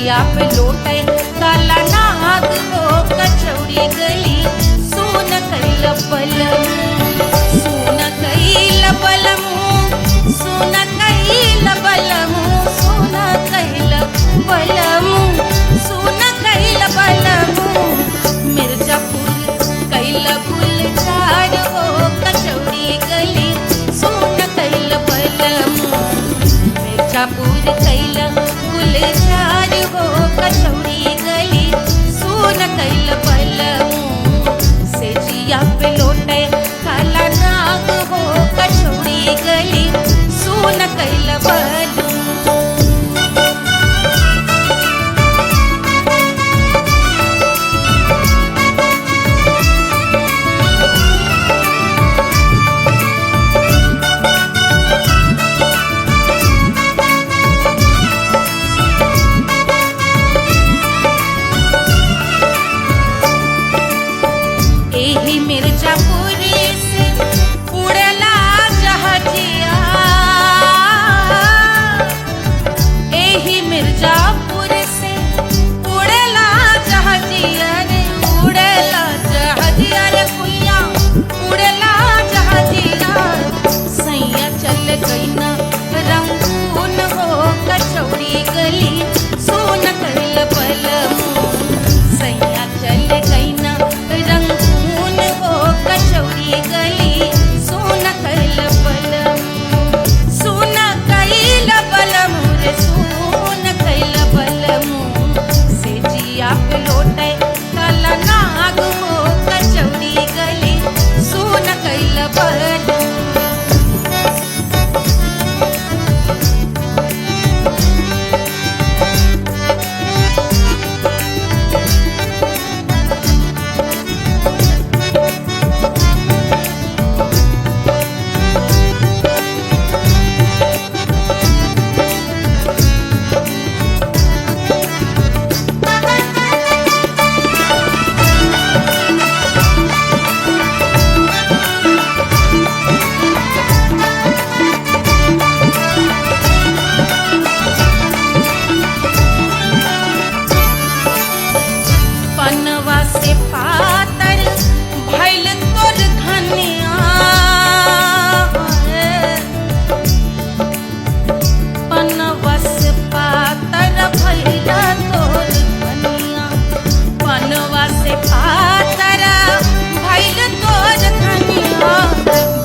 जिया पे लोटे काला नाग हो कचौड़ी गली सोन कैल बलम सोन कैल बलम सोन कैल बलम सोन कैल बलम सोन कैल बलम मिर्जापुर कैल गुलजार हो कचौड़ी गली सोन कैल बलम मिर्जापुर कैल गुलजार हो कचौड़ी गली सोन कैल बलम से जिया पे लोटे काला नाग हो कचौड़ी गली सोन कैल बलम। एही मिर्जापुर से उड़ला जहाजिया एही मिर्जापुर से उड़ला जहाजिया रे उड़ला जहाजिया रे कुइया उड़ला जहाजिया सैया चल गई ना रंगून हो कचौड़ी गली सोन कैल बलम सैया चल गई ना रंगून हो कचौड़ी गली सोन कैल बलम सोन कैल बलम रे सोन कैल बलम से जिया पे लोटे काला नाग हो कचौड़ी गली सोन कैल बलम। पनवा से पातर भइल तोर धनिया पनवा से पातर भइल तोर धनिया पनवा से पातर भइल तोर धनिया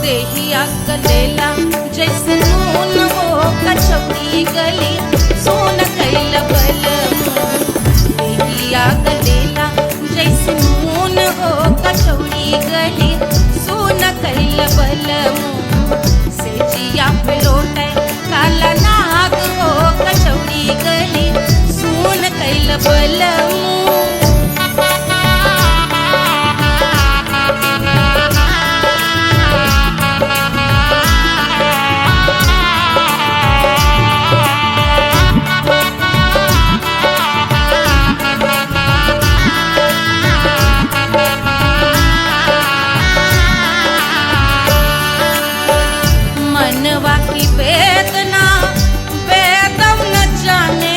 देहिया गलेला जैसे नून हो कचौड़ी गली सोन कैल बलम देहिया गलेला जैसे नून हो कचौड़ी गली सोन कैल बलम से जिया पे लोटे काला नाग हो कचौड़ी गली सोन कैल बलम। मनवा की वेदना वेदम न जाने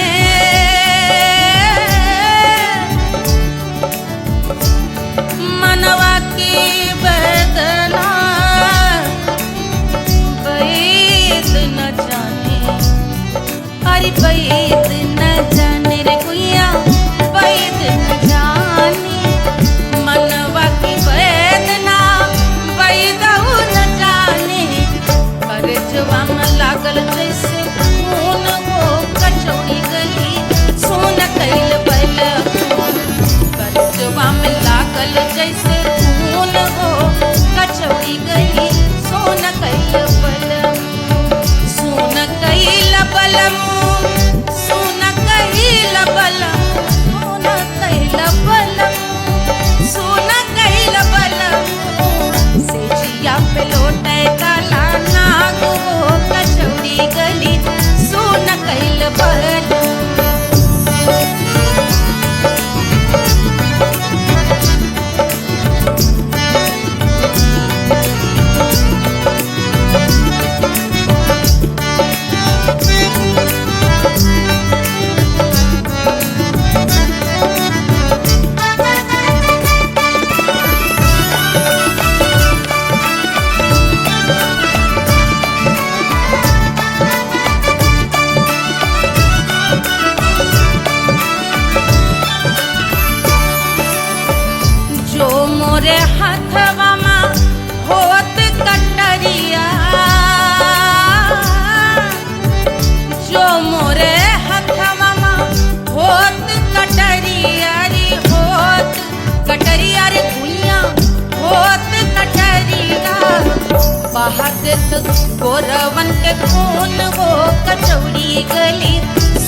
गोरवन के खून वो कचौड़ी गली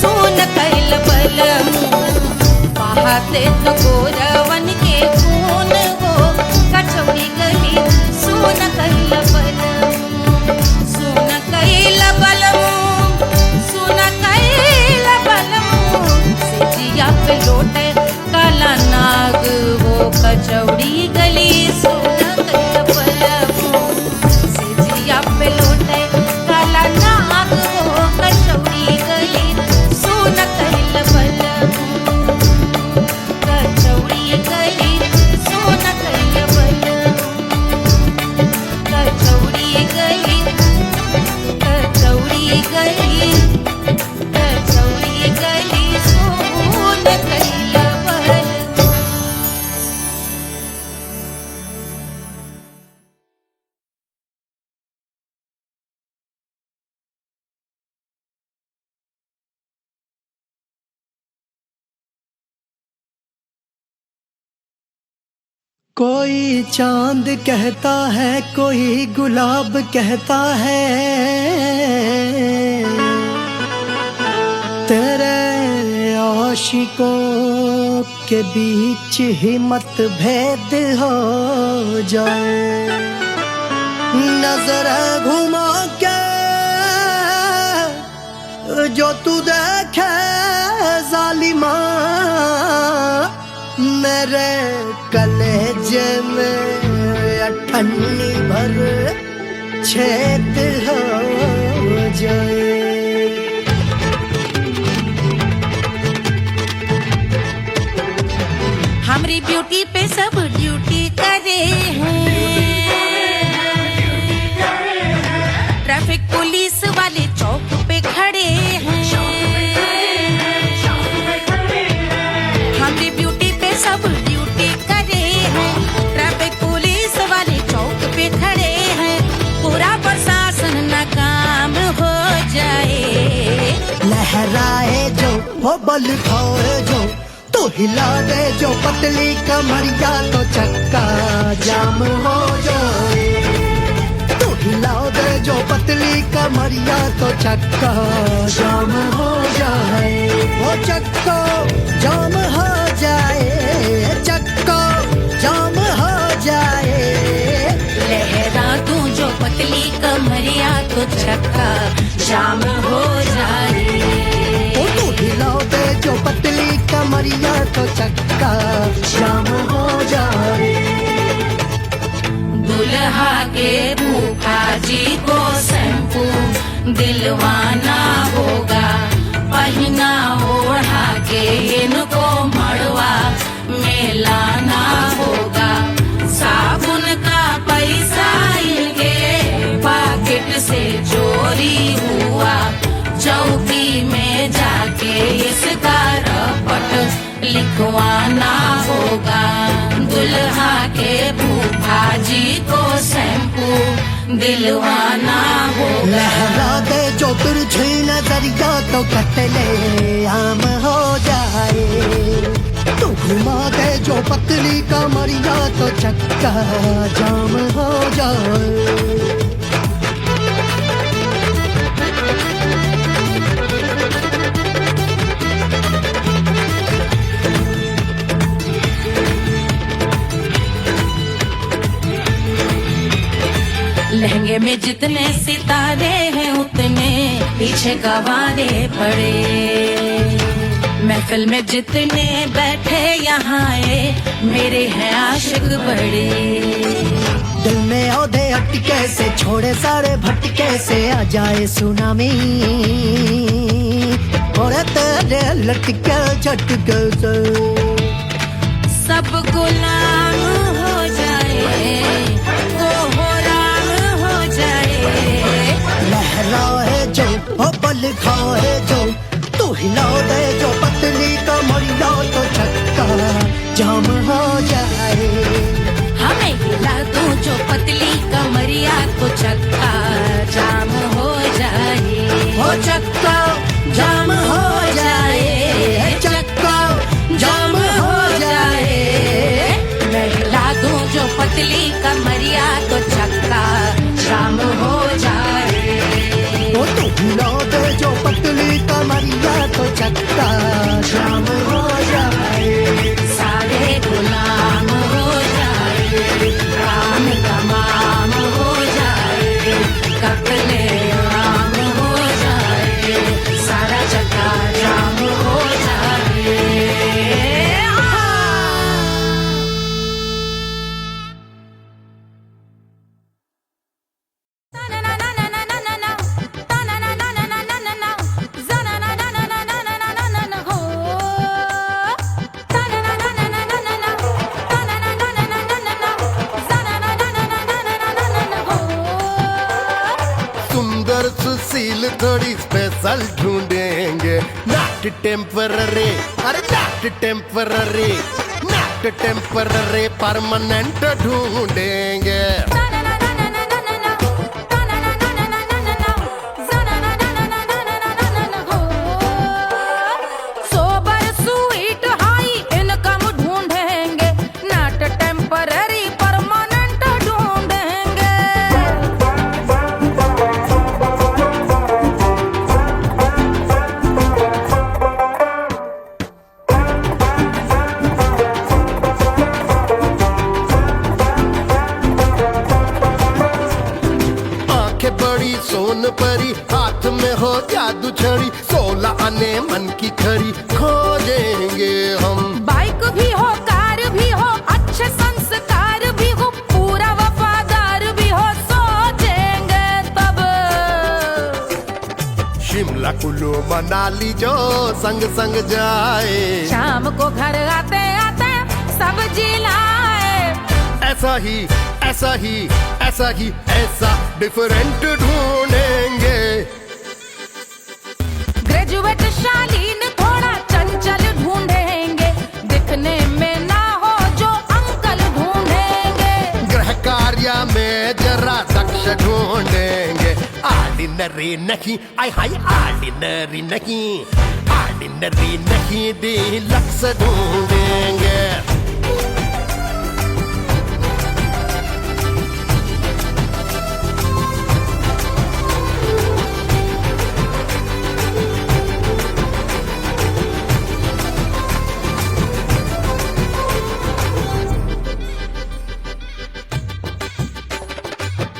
सुन कैल बलमू बहाते तो गोरवन के खून वो कचौड़ी गली सुन कैल बलमू सुन कैल बलमू सुन कैल बलमू सिजिया पे लोटे काला नाग वो कचौड़ी गली सुन कैल बलमू सिजिया पे लोटे काला नाग वो कचौड़ी गली सुन कैल बलमू कचौड़ी गली सुन कैल बलमू कचौड़ी गली कचौड़ी गली कचौड़ी गली सुन कैल बलमू। कोई चांद कहता है कोई गुलाब कहता है तेरे आशिकों के बीच ही मतभेद हो जाए नजर घुमा के जो तू देखे जालिमा मेरे कलेजे में अठन्नी भर छेद हो जाए। हमारी ब्यूटी पे सब ड्यूटी करे हैं ट्रैफिक पुलिस वाले चौक पे खड़े हैं हमारी ब्यूटी पे सब ड्यूटी करे हैं ट्रैफिक पुलिस वाले चौक पे खड़े हैं पूरा प्रशासन नाकाम हो जाए लहराए जो वो बल खाए जो तो हिला दे जो पतली कमरिया तो चक्का जाम हो जाए तो हिला दे जो पतली कमरिया तो चक्का जाम हो जाए वो चक्का जाम हो जाए चक्का जाम हो जाए लहरा तू जो पतली कमरिया तो चक्का जाम हो जाए वो तो हिला दे जो पतली कमरिया तो चक्का जाम हो जाए। दुल्हा के फूफा जी को शैम्पू दिलवाना होगा पहना ओढ़ा के इनको मड़वा में लाना होगा साबुन का पैसा इनके पॉकेट से चोरी हुआ चौकी में जाके इसका रपट लिखवाना होगा दुल्हा के फूफा जी को शैम्पू दिलवाना होगा लहरा दे जो तुरझी नजरिया तो कतले आम हो जाए तू घुमा दे जो पतली कमरिया तो चक्का जाम हो जाए। लहंगे में जितने सितारे हैं उतने पीछे गवारे पड़े महफिल में जितने बैठे यहाँ आए मेरे हैं आशिक बड़े दिल में औधे अटके से छोड़े सारे भटके से आ जाए सुनामी और तेरे लटके झटके से सब गुलाम हो जाए वो हो राम हो जाए लहराए जो ओ बल खाए जो तू हिला दे जो पतली कमरिया तो चक्का जाम हो जाए हमें हिला दो जो पतली कमरिया तो चक्का जाम हो जाए हो चक्का जाम हो जाए चक्का जाम हो जाए मैं हिला दूं जो पतली कमरिया तो चक्का जाम हो जाए फील थोड़ी स्पेशल ढूंढेंगे, नॉट टेम्पररी, अरे not temporary, not temporary, permanent ढूंढेंगे। बड़ी सोन परी, हाथ में हो जादू छड़ी, 16 आने मन की खरी खोजेंगे हम। बाइक भी हो, कार भी हो, अच्छे संस्कार भी हो, पूरा वफादार भी हो, सोचेंगे तब। शिमला कुल्लू मनाली जो संग संग जाए, शाम को घर आते आते सब्जी लाए। ऐसा ही ऐसा ही ऐसा ही ऐसा डिफरेंट ढूंढेंगे। ग्रेजुएट शालीन थोड़ा चंचल ढूंढेंगे, दिखने में ना हो जो अंकल ढूंढेंगे। गृह कार्य में जरा दक्ष ढूंढेंगे, ऑर्डिनरी नहीं, आई हाय ऑर्डिनरी नहीं, ऑर्डिनरी नहीं, डीलक्स ढूंढेंगे।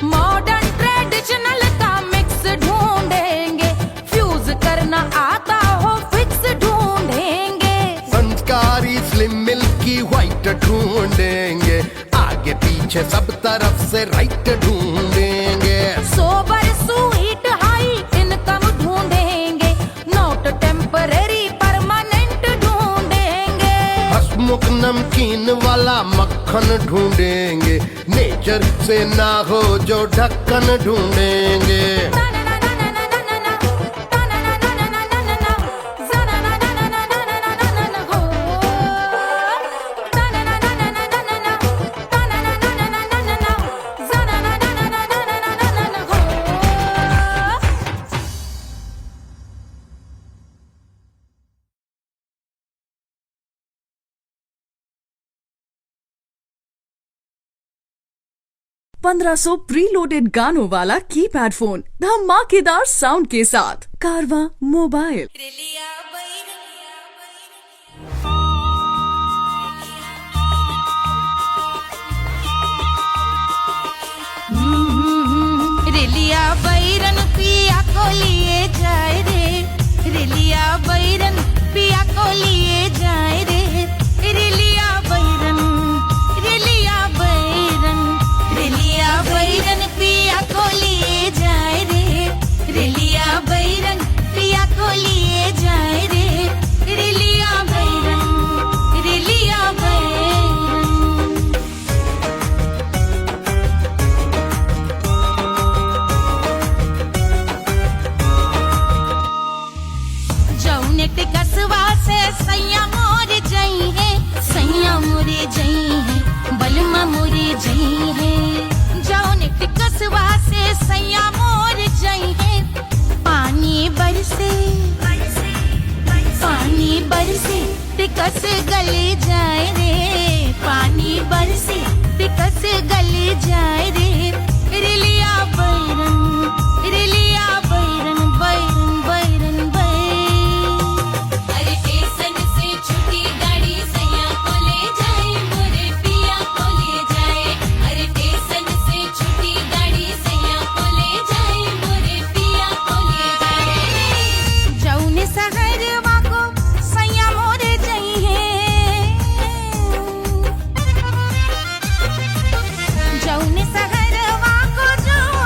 मॉडर्न ट्रेडिशनल का मिक्स ढूंढेंगे, फ्यूज करना आता हो फिक्स ढूंढेंगे। संस्कारी स्लिम मिल्की व्हाइट ढूंढेंगे, आगे पीछे सब तरफ से राइट ढूंढेंगे। सोबर स्वीट हाई इनकम ढूंढेंगे, नॉट टेम्पररी परमानेंट ढूंढेंगे। हंसमुख नमकीन वाला मक्खन ढूंढेंगे, नेचर से ना हो जो ढक्कन ढूंढेंगे। ₹1500 प्रीलोडेड गानों वाला कीपैड फोन धमाकेदार साउंड के साथ कारवा मोबाइल। रेलिया बैरन पिया को लिए जाए रे, रेलिया बैरन पिया को लिए जाए रे, रेलिया बैरन, रेलिया बैरन, रेलिया बैरन पिया को लिए जाए रे, रेलिया बैरन पिया को लिए जाए रे, रेलिया बैरन, रेलिया बैरन। जौने टिकसवा से सैया मोर जई है, सैया मोरे जई है, बलमा मोरे जई है। जौने टिकसवा से सैया मोर जई है, पानी बरसे, पानी बरसे टिकस गले जाए रे, पानी बरसे टिकस गले जाए रे, रेलिया बैरन, रेलिया बैरन, बैरन बैरन बैरन। अरे स्टेशन से छुट्टी गाड़ी सैया को ले जाए, मोरे पिया को ले जाए। अरे स्टेशन से छुट्टी गाड़ी सैया को ले जाए, मोरे पिया को ले जाए। जौने सहरवा को सैया मोरे जई है, जौने सहरवा को जौने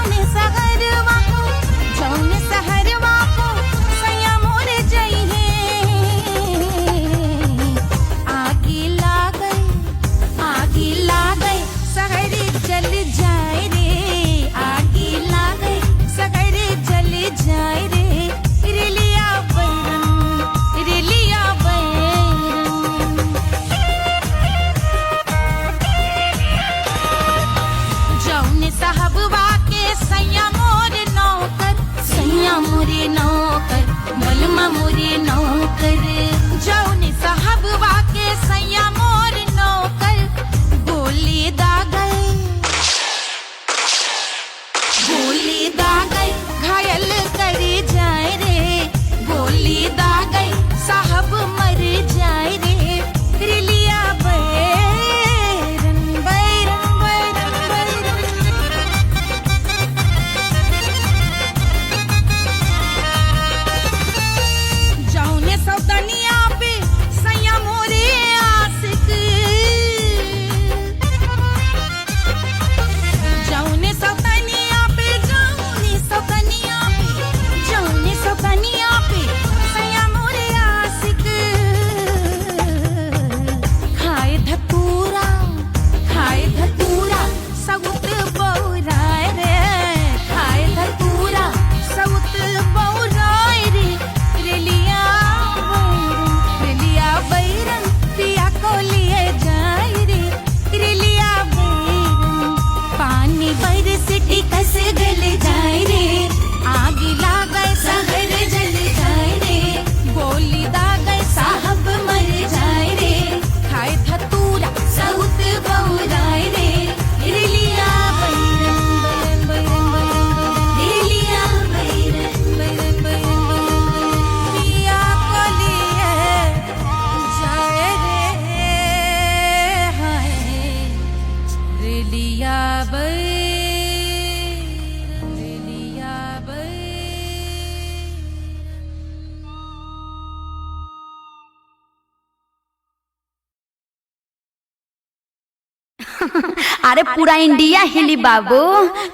अरे पूरा इंडिया हिली बाबू,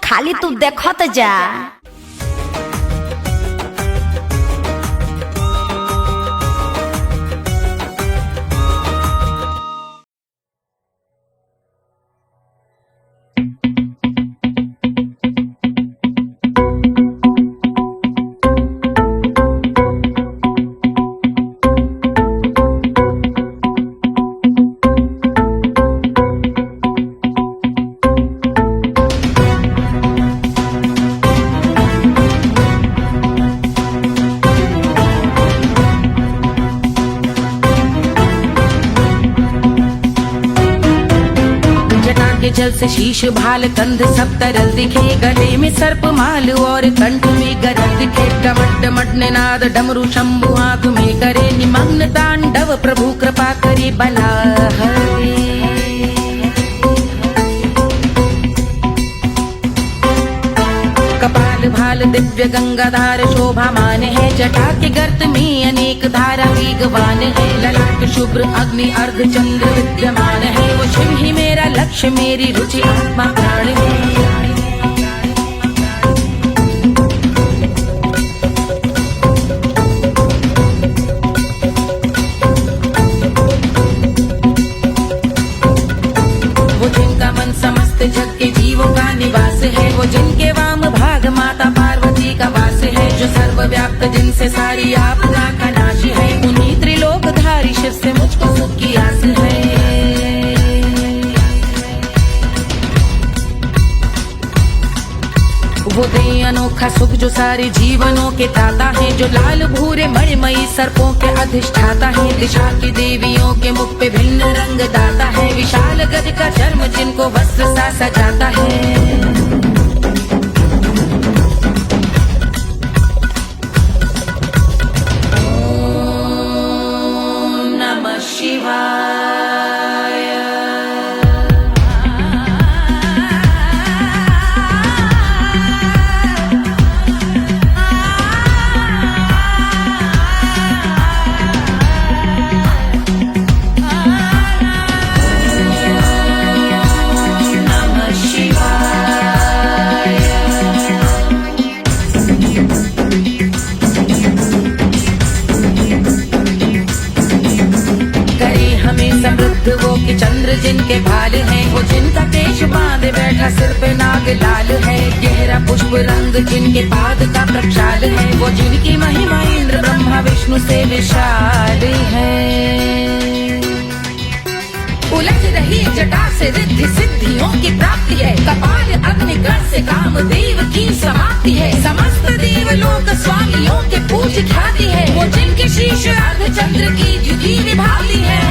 खाली तू देखत जा। जल से शीश भाल कंध सब तरल दिखे, गले में सर्प माल और कंठ में गरज दिखे। डमट डमट निनाद डमरू शंभु आंख में करे निमग्न तांडव, प्रभु कृपा करे बला हरे। कपाल भाल दिव्य गंगाधार शोभामान है, जटा के गर्त में अनेक धारा वेगवान है। ललाट शुभ्र अग्नि अर्ध चंद्र विद्यमान है, वो शिव ही मेरा लक्ष्य मेरी रुचि आत्मा प्राण है। वो जिनका मन समस्त जग के जीवों का निवास है, वो जिनके वाम भाग माता पार्वती का वास है। जो सर्वव्याप्त जिनसे सारी आपदा का नाश है, उन्हीं त्रिलोकधारी शिव से मुझको सुख की आस है। वो दे अनोखा सुख जो सारे जीवनों के दाता है, जो लाल भूरे मणिमयी सर्पों के अधिष्ठाता है। दिशा की देवियों के मुख पे भिन्न रंग दाता है, विशाल गज का चर्म जिनको वस्त्र सा सजाता है। वो कि चंद्र जिनके भाल हैं, वो जिनका केश बांधे बैठा सिर पे नाग लाल है। गहरा पुष्प रंग जिनके पाद का प्रक्षाल है, वो जिनकी महिमा इंद्र ब्रह्मा विष्णु से विशाल है। उलझ रही जटा से रिद्धि सिद्धियों की प्राप्ति है, कपाल अग्निगण से कामदेव की समाप्ति है। समस्त देवलोक स्वामियों के पूज ख्याति है, वो जिनके शीश अर्ध चंद्र की द्युति विभाती है।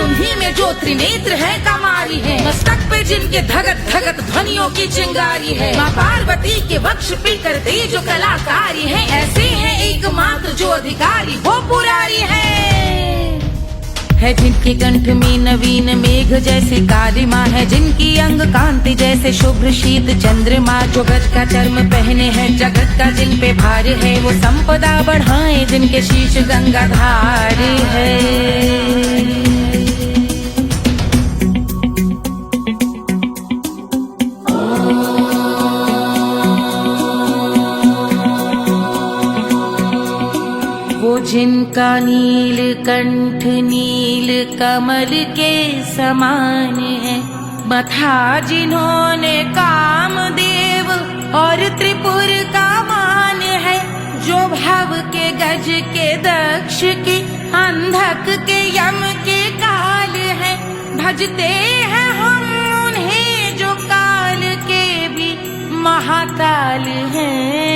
उन्हीं में जो त्रिनेत्र है कमारी है, मस्तक पे जिनके धगत धगत ध्वनियों की चिंगारी है। माँ पार्वती के वक्ष पे करते जो कलाकारी है, ऐसे हैं एकमात्र जो अधिकारी वो पुरारी है। जिनके कंठ में नवीन मेघ जैसे कालिमा है, जिनकी अंग कांति जैसे शुभ्र शीत चंद्रमा। जो गज का चर्म पहने हैं जगत का जिन पे भार है, वो संपदा बढ़ाए जिनके शीश गंगाधार है। जिनका नील कंठ नील कमल के समान है, मथा जिन्होंने कामदेव और त्रिपुर का मान है। जो भव के गज के दक्ष के अंधक के यम के काल है, भजते हैं हम उन्हें जो काल के भी महाकाल हैं।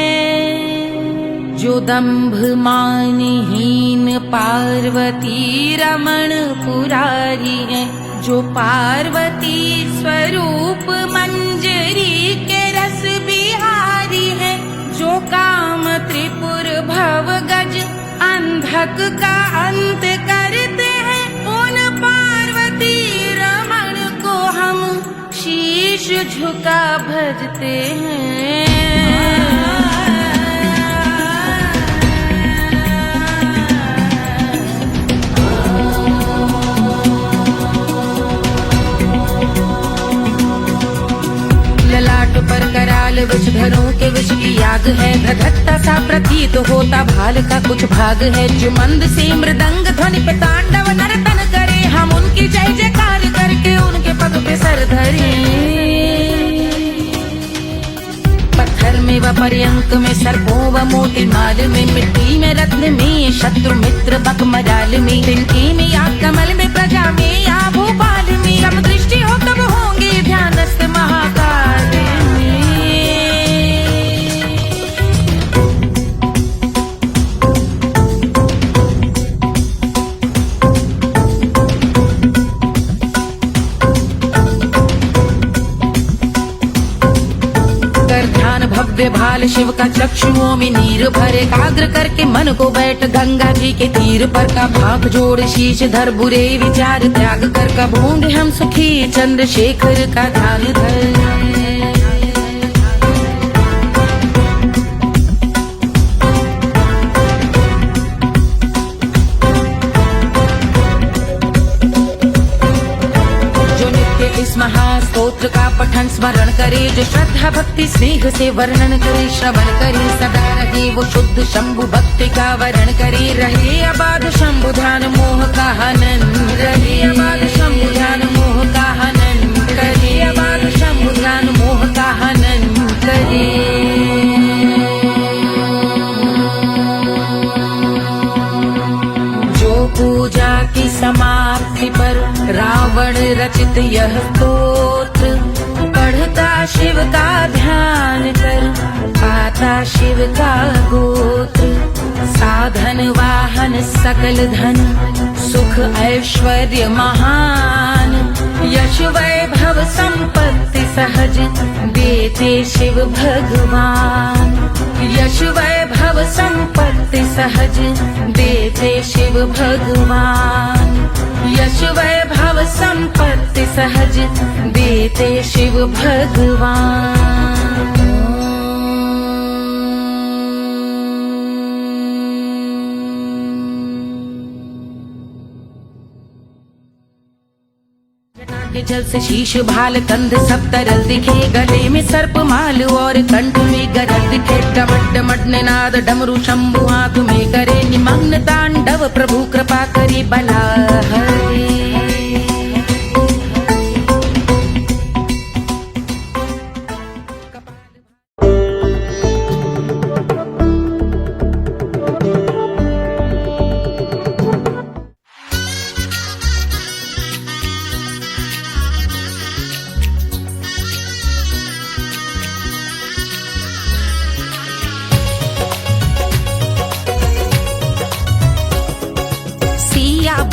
जो दंभ मानहीन पार्वती रमण पुरारी है, जो पार्वती स्वरूप मंजरी के रस बिहारी है। जो काम त्रिपुर भव गज अंधक का अंत करते हैं, उन पार्वती रमण को हम शीश झुका भजते हैं। विष की आग है, धधकता सा प्रतीत होता भाल का कुछ भाग है। जो मंद से मृदंग ध्वनि पे तांडव नर्तन करे, हम उनकी जय जयकार करके उनके पग पे सर धरे। पत्थर में व पर्यंक में, सर्पों व मोती माल में, मिट्टी में रत्न में, शत्रु मित्र बक मजाल में, तिनके में या कमल में, प्रजा में या भोपाल में, सब दृष्टि हो तब होंगे ध्यानस्थ महाकाल में। ध्यान भव्य भाल शिव का, चक्षुओं में नीर भरे, एकाग्र करके मन को बैठ गंगा जी के तीर पर का, भाग जोड़ शीश धर बुरे विचार त्याग कर, का भूंगे हम सुखी चंद्रशेखर का ध्यान धर। इस महास्तोत्र का पठन स्मरण करे, जो श्रद्धा भक्ति स्नेह से वर्णन करे, श्रवण करे सदा रहे वो शुद्ध शंभु भक्ति का वरण करे। रहे अबाध शंभु ध्यान मोह का हनन, रहे अबाध शंभु ध्यान मोह का हनन करे, अबाध शंभु ध्यान मोह का हनन करे। पूजा की समाप्ति पर रावण रचित यह स्तोत्र, पढ़ता शिव का ध्यान कर, पाता शिव का गोत्र। साधन वाहन सकल धन, सुख ऐश्वर्य महान, यश वैभव संपत्ति सहज देते शिव भगवान। यश वैभव संपत्ति सहज देते शिव भगवान। यश वैभव संपत्ति सहज देते शिव भगवान। के जल से शीश भाल कंध सब तरल दिखे, गले में सर्प माल और कंठ में गरल दिखे। डमट डमट निनाद डमरू शंभु हाथ में करे, निमग्न तांडव प्रभु कृपा करे बला हरे।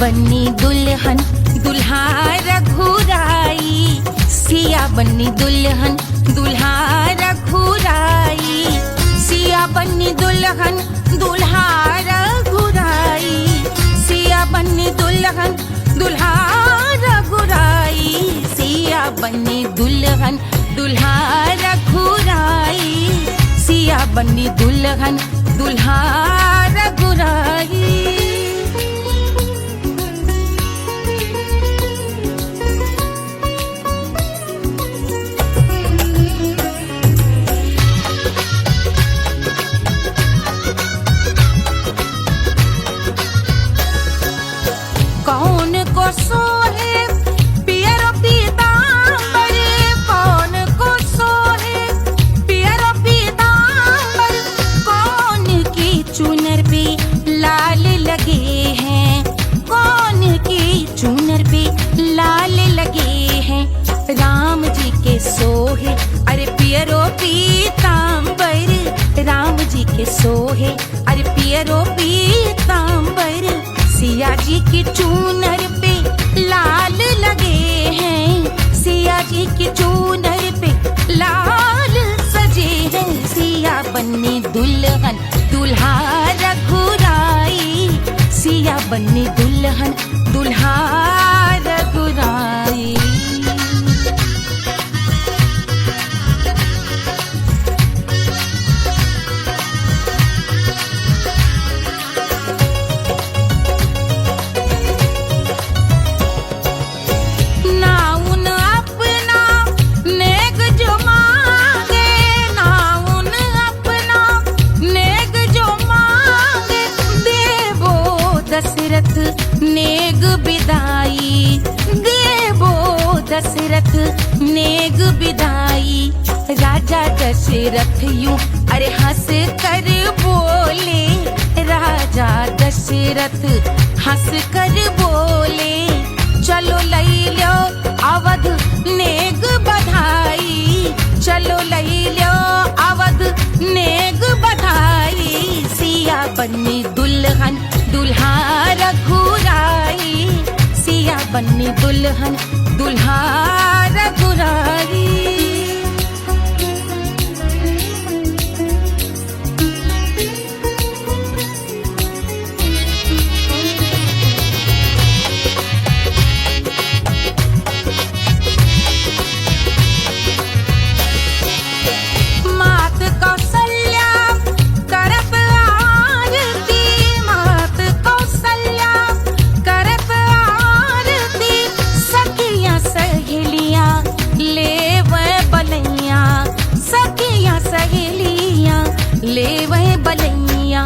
बन्नी दुल्हन दुल्हा रघुराई, सिया बन्नी दुल्हन दुल्हा रघुराई, सिया बन्नी दुल्हन दुल्हा रघुराई, सिया बन्नी दुल्हन दुल्हा रघुराई, सिया बन्नी दुल्हन दुल्हा रघुराई, सिया बन्नी दुल्हन दुल्हा रघुराई। सोहे पियरो पीतांबर, कौन को सोहे पियरो पीतांबर, कौन की चुनर पे लाल लगे हैं, कौन की चुनर पे लाल लगे हैं। राम जी के सोहे अरे पियरो पीतांबर, राम जी के सोहे अरे पियरो पीतांबर, सिया जी की चुनर पे लाल लगे हैं, सिया जी की चुनर पे लाल सजे हैं। सिया बन्नी दुल्हन दुल्हा रघुराई, सिया बन्नी दुल्हन दुल्हा रघुराई। दशरथ यूं अरे हंस कर बोले, राजा दशरथ हंस कर बोले, चलो लई लो अवध नेग बधाई, चलो लई लो अवध नेग बधाई, सिया बन्नी दुल्हन दुल्हा रघुराई, सिया बन्नी दुल्हन दुल्हा रघुराई। ले वह बलैया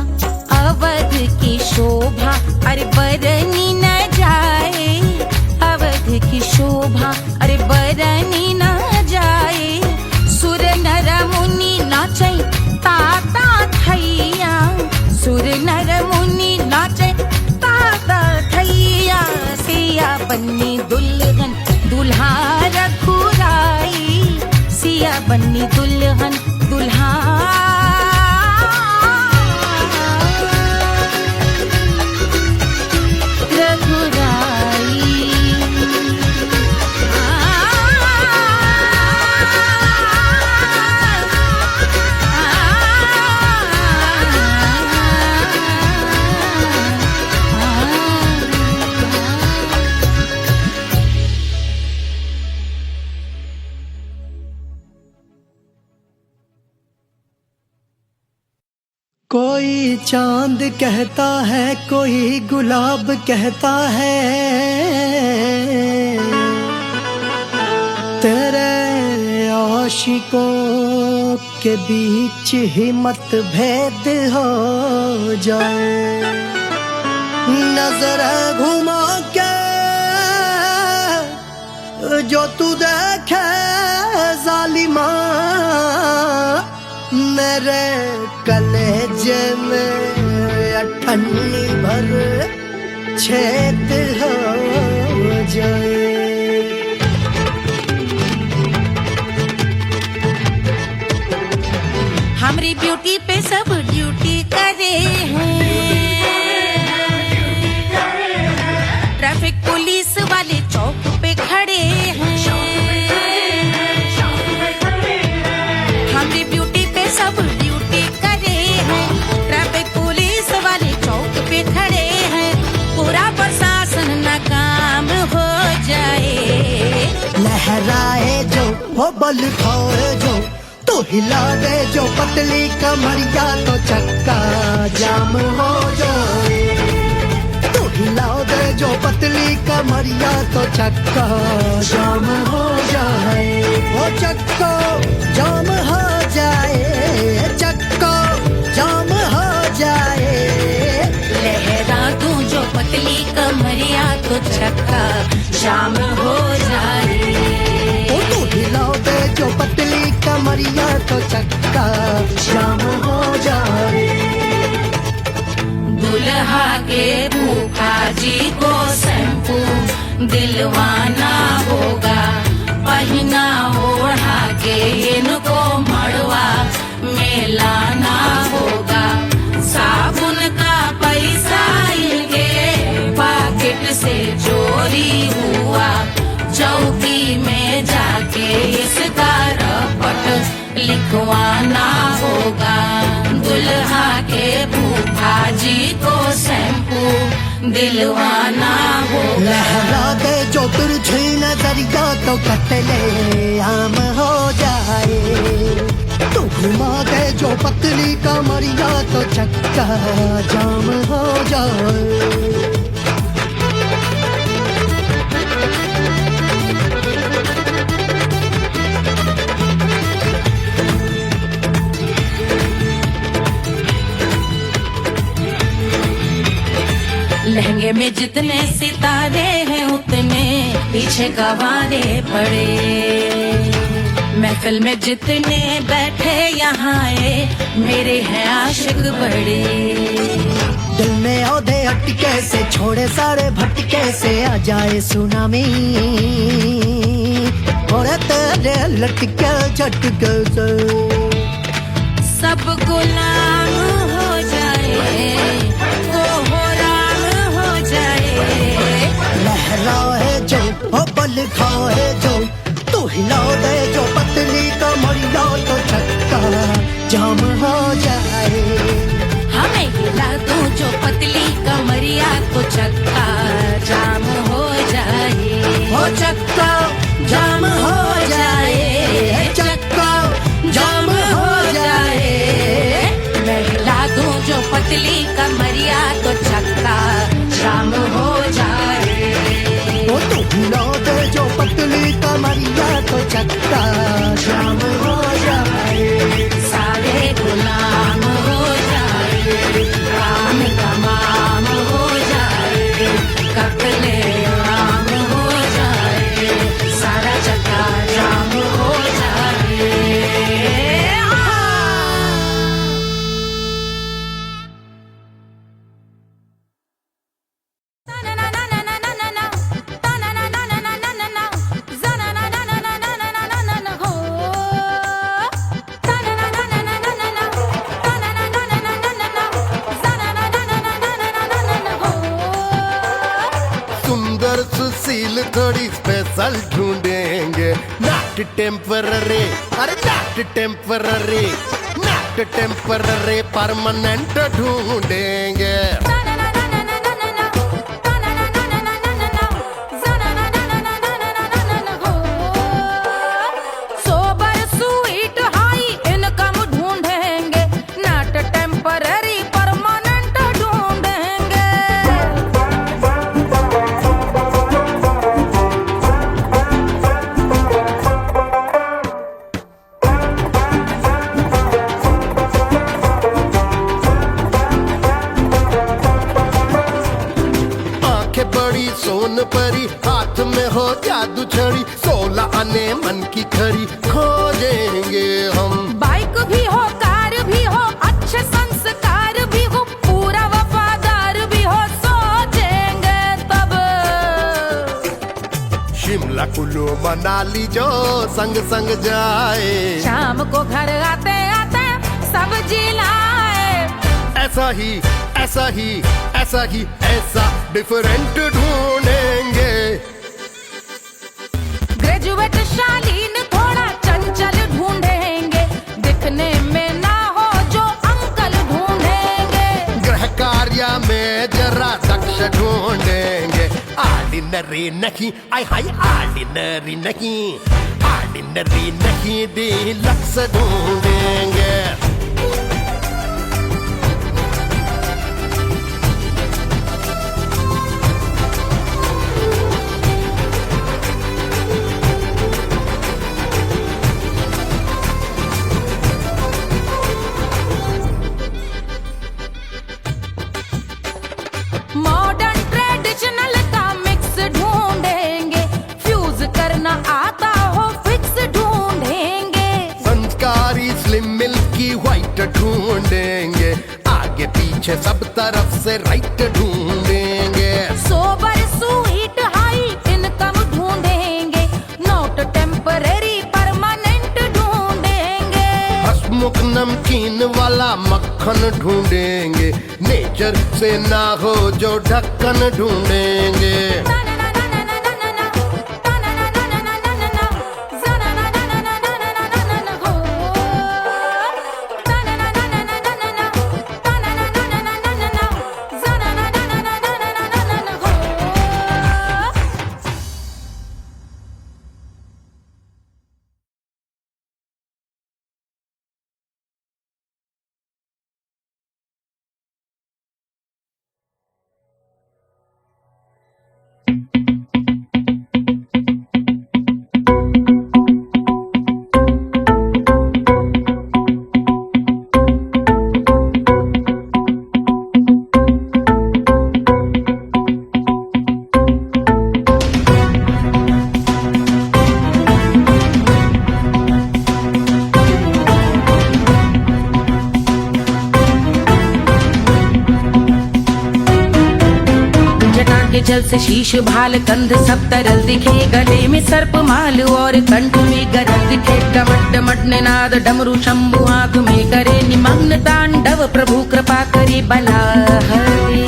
अवध की शोभा अरे बरनी न जाए, अवध की शोभा अरे बरनी न जाए, सुर नर मुनि नाचे ताता थैया, सुर नर मुनि नाचे ताता थैया, सिया बन्नी दुल्हन दुल्हा रघुराई, सिया बन्नी दुल्हन दुल्हा कोई चांद कहता है, कोई गुलाब कहता है, तेरे आशिकों के बीच ही मतभेद हो जाए, नजर घुमा के जो तू देखे जालिमा, मेरे कलेजे में अठन्नी भर छेद हो जाए। हमारी ब्यूटी पे सब ड्यूटी करे हैं, ट्रैफिक पुलिस वाले चौक पे खड़े हैं, हमारी ब्यूटी पे सब ड्यूटी करे हैं, ट्रैफिक पुलिस वाले चौक पे खड़े हैं, पूरा प्रशासन नाकाम हो जाए, लहराए जो वो बल खाए जो, तो हिला दे जो पतली कमरिया तो चक्का जाम हो जाए, तो हिला दे जो पतली कमरिया तो चक्का जाम हो जाए, वो चक्का जाम हो जाए, चक्का जाम हो जाए, लहरा दूं जो पतली कमरिया तो चक्का जाम हो जाए, ओ तो हिला दे जो पतली कमरिया तो चक्का जाम हो जाए। दुल्हा के फूफा जी को शैम्पू दिलवाना होगा, पहना ओढ़ा के इनको मड़वा में लाना होगा, साबुन का पैसा इनके पॉकेट से चोरी हुआ, चौकी में जाके इसका रपट लिखवाना होगा, दुल्हा के फूफा जी को शैम्पू दिलवाना होगा। लहरा दे जो तिरछी नजरिया तो कतले आम हो जाए, तो घुमा दे जो पतली कमरिया तो चक्का जाम हो जाए। लहंगे में जितने सितारे हैं उतने पीछे गवारे पड़े, महफिल में जितने बैठे यहाँ मेरे हैं आशिक बड़े। दिल में औधे अटके से छोड़े सारे भटके से आ जाए सुनामी और तेरे लटके झटके से सब गुलाम हो जाए वो हो राम हो जाए। लहराए जो हो बल खाए जो तू हिला दे जो पतली कमरिया तो छक्का जाम हो जाए। हमें हिला दूं जो पतली कमरिया तो चक्का जाम हो जाए। हो चक्का जाम हो जाए, चक्का जाम हो जाए। मैं हिला दूं जो पतली कमरिया तो चक्का जाम हो जाए। ओ तू हिला दे जो पतली कमरिया तो चक्का जाम हो जाए। सारे गुलाम हो जाए, काम तमाम हो जाए, कत्ले आम हो जाए, सारा चक्का जाम हो जाए। सुंदर सुशील थोड़ी स्पेशल ढूंढेंगे, नॉट टेम्पररी, अरे not temporary, not temporary, permanent ढूंढेंगे। सोबर स्वीट हाई इनकम ढूंढेंगे, नॉट टेम्पररी परमानेंट ढूंढेंगे। आंखें बड़ी सोन परी, हाथ में हो जादू छड़ी, 16 आने मन की खरी खोजेंगे हम। बाइक भी हो कार भी हो अच्छे संस्कार भी हो पूरा वफादार भी हो सोचेंगे तब। शिमला कुल्लू मनाली जो संग संग जाए, शाम को घर आते आते सब्जी लाए। ऐसा ही ऐसा ही ऐसा ही ऐसा डिफरेंट ढूंढेंगे। ग्रेजुएट शालीन थोड़ा चंचल ढूंढेंगे, दिखने में ना हो जो अंकल ढूंढेंगे। गृह कार्य में जरा दक्ष ढूंढेंगे, ऑर्डिनरी नहीं, आई हाय ऑर्डिनरी नहीं, ऑर्डिनरी नहीं डीलक्स ढूंढेंगे। मॉडर्न ट्रेडिशनल का मिक्स ढूंढेंगे, फ्यूज करना आता हो फिक्स ढूंढेंगे। संस्कारी स्लिम मिल्की व्हाइट ढूंढेंगे, आगे पीछे सब तरफ से राइट ढूंढेंगे। सोबर स्वीट हाई इनकम ढूंढेंगे, नॉट टेम्पररी परमानेंट ढूंढेंगे। हसमुख नमकीन वाला मक्खन ढूंढेंगे, नेचर से ना हो जो ढक्कन ढूंढेंगे। जल से शीश भाल कंध सब तरल दिखे, गले में सर्प माल और कंठ में गरल दिखे। डमट डमट निनाद डमरू शंभु हाथ में करे निमग्न तांडव, प्रभु कृपा करे बला हरे।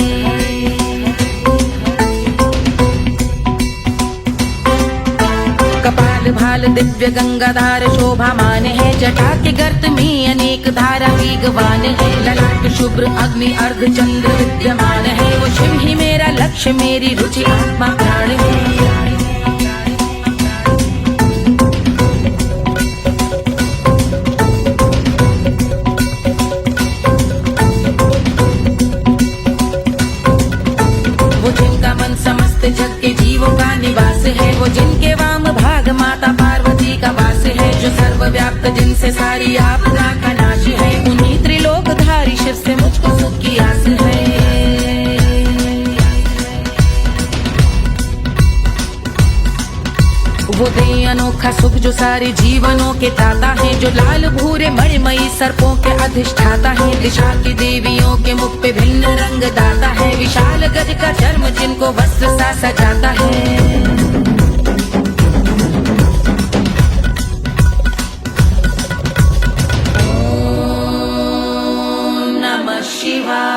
कपाल भाल दिव्य गंगाधार शोभामान है, जटा के गर्त में अनेक धारा वेगवान है। ललाट शुभ्र अग्नि अर्ध चंद्र विद्यमान है, वो शिव ही मेरा लक्ष्य मेरी रुचि आत्मा प्राण है। वो जिनका मन समस्त जग के जीवों का निवास है, वो जिनके वाम भाग माता पार्वती का वास है। जो सर्वव्याप्त जिनसे सारी आपदा का नाश है, उन्हीं त्रिलोकधारी शिव से मुझको सुख की आस है। वो दे अनोखा सुख जो सारे जीवनों के दाता है, जो लाल भूरे मणिमयी सर्पों के अधिष्ठाता है। दिशा की देवियों के मुख पे भिन्न रंग दाता है, विशाल गज का चर्म जिनको वस्त्र सा सजाता है। ओम नमः शिवाय।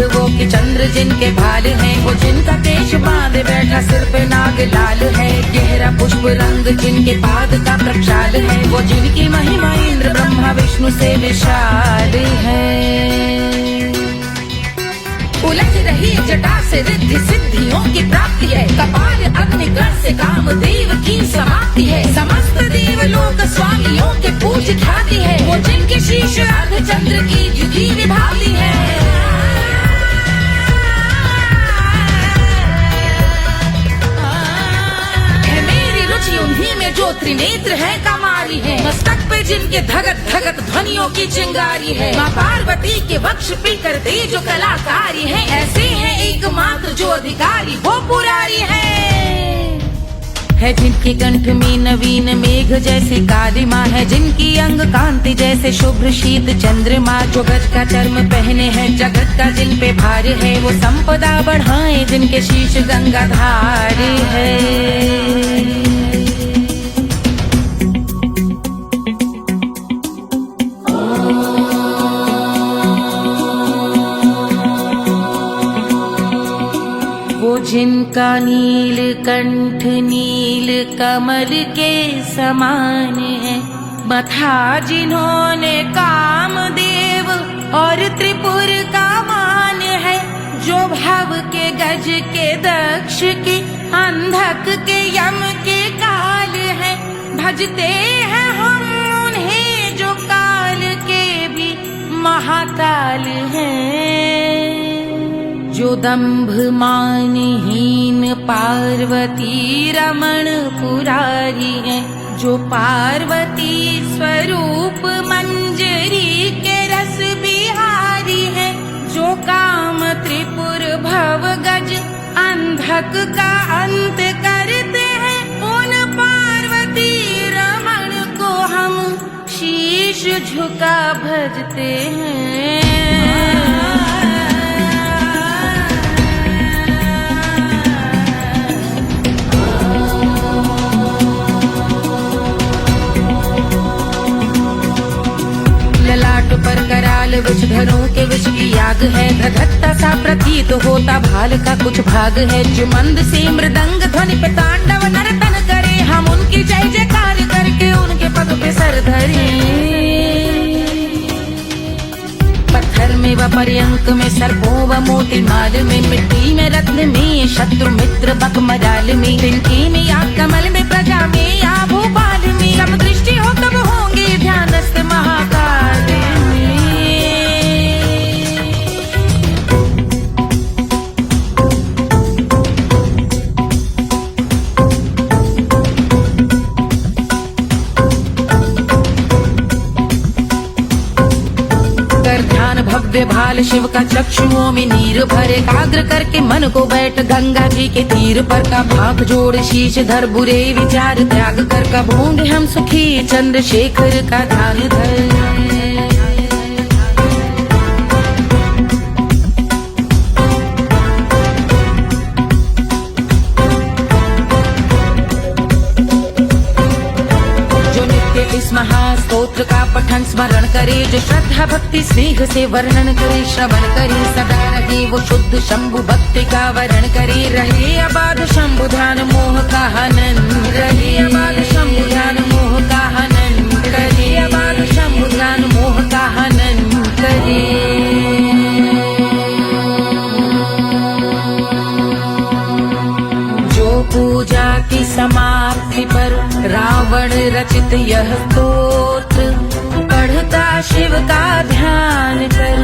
वो कि चंद्र जिनके भाल हैं, वो जिनका केश बांधे बैठा सिर पे नाग लाल है। गहरा पुष्प रंग जिनके पाद का प्रक्षाल है, वो जिनकी महिमा इंद्र ब्रह्मा विष्णु से विशाल है। उलझ रही जटा से रिद्धि सिद्धियों की प्राप्ति है, कपाल अग्निगण से कामदेव की समाप्ति है। समस्त देवलोक स्वामियों के पूज ख्याति है, वो जिनके शीश अर्ध चंद्र की युति विभावती है। उन्हीं में जो त्रिनेत्र है कमारी है, मस्तक पे जिनके धगत धगत ध्वनियों की चिंगारी है। माँ पार्वती के वक्ष पे करते जो कलाकारी है, ऐसे हैं एकमात्र जो अधिकारी वो पुरारी है। जिनके कंठ में नवीन मेघ जैसे काली माँ है, जिनकी अंग कांति जैसे शुभ्र शीत चंद्रमा। जो गज का चर्म पहने हैं जगत का जिन पे भार है, वो संपदा बढ़ाए जिनके शीश गंगाधार है। जिनका नील कंठ नील कमल के समान है, मथा जिन्होंने कामदेव और त्रिपुर का मान है। जो भव के गज के दक्ष के अंधक के यम के काल है, भजते हैं हम उन्हें जो काल के भी महाकाल हैं। जो दंभ मानहीन पार्वती रमण पुरारी है, जो पार्वती स्वरूप मंजरी के रस बिहारी है। जो काम त्रिपुर भव गज अंधक का अंत करते हैं, उन पार्वती रमण को हम शीश झुका भजते हैं। पर कराल विषधरों के विष की आग है, धधकता सा प्रतीत होता भाल का कुछ भाग है। जो मंद से मृदंग ध्वनि पे तांडव नर्तन करे, हम उनकी जय जयकार करके उनके पग पे सर धरे। पत्थर में व पर्यंक में सर्पों व मोती माल में, मिट्टी में रत्न में शत्रु मित्र बकमराल में, तिनके में या कमल में प्रजा में या भोपाल में। जब दृष्टि हो तब होंगे ध्यानस्थ महाकाल में। भव्य भाल शिव का चक्षुओं में नीर भरे एकाग्र करके मन को बैठ गंगा जी के तीर पर का भाग जोड़ शीश धर बुरे विचार त्याग कर का भोंगे हम सुखी चंद्रशेखर का ध्यान धर। इस महास्तोत्र का पठन स्मरण करे, जो श्रद्धा भक्ति स्नेह से वर्णन करे, श्रवण करे सदा रहे वो शुद्ध शंभु भक्ति का वर्ण करे। रहे अबाध शंभु ध्यान मोह का हनन, रहे अबाध शंभु ध्यान मोह का हनन करे, अबाध शंभु ध्यान मोह का हनन करे। पूजा की समाप्ति पर रावण रचित यह स्तोत्र पढ़ता शिव का ध्यान कर,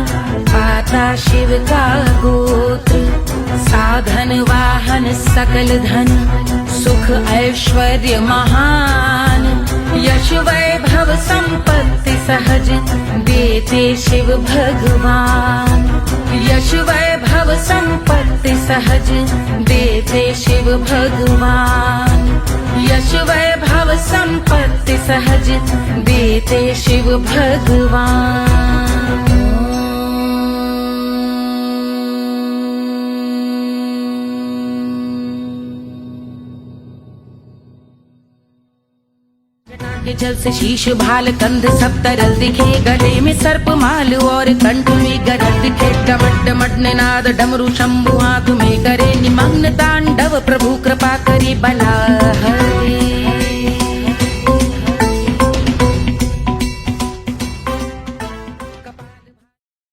पाता शिव का गोत्र। साधन वाहन सकल धन सुख ऐश्वर्य महान, यश वैभव संपत्ति सहज देते शिव भगवान। यश वैभव संपत्ति सहज देते शिव भगवान, यश वैभव संपत्ति सहज देते शिव भगवान। के जल से शीश भाल कंध सब तरल दिखे, गले में सर्प माल और कंठ में गरल दिखे। डमट डमट निनाद डमरू शंभु हाथ में करे, निमग्न तांडव प्रभु कृपा करे बला हरे।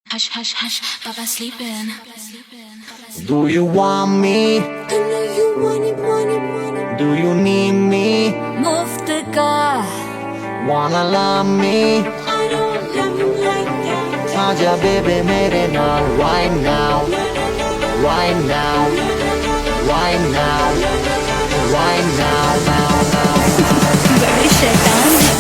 Hush, hush, hush, Baba sleeping. Do you want me? I know you want it, want it, want it. Do you need me? मुफ्त का Wanna love me? I don't love you like that. आजा बेबे मेरे नाल right now, right now, right now, right now, now, now. बड़े शैतान हैं।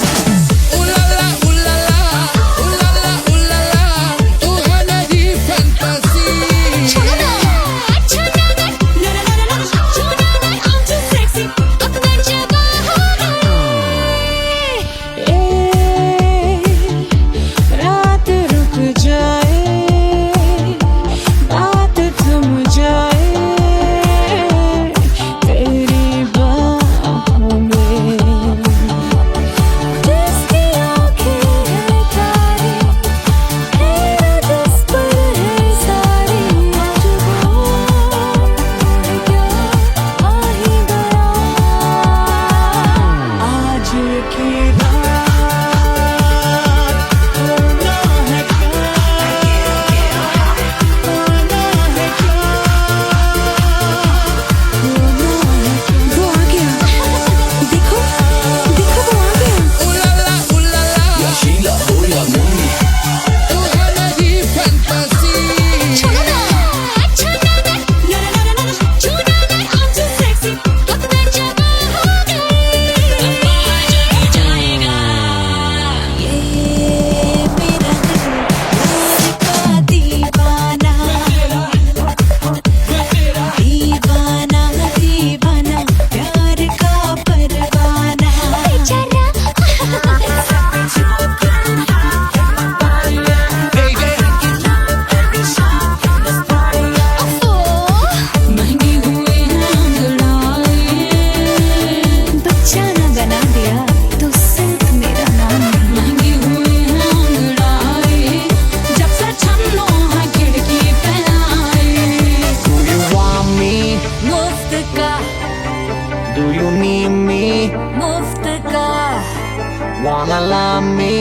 Wanna love me?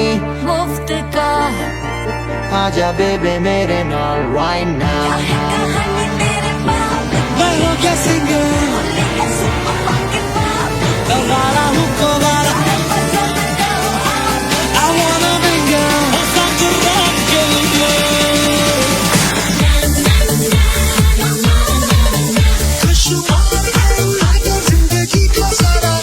मुफ्त का आजा बेबे मेरे नाल right now. मैं हो क्या सिंगर, मैं वाला हूँ कोवाला। I wanna mingle, I'm such a rock killing जिंदगी का सारा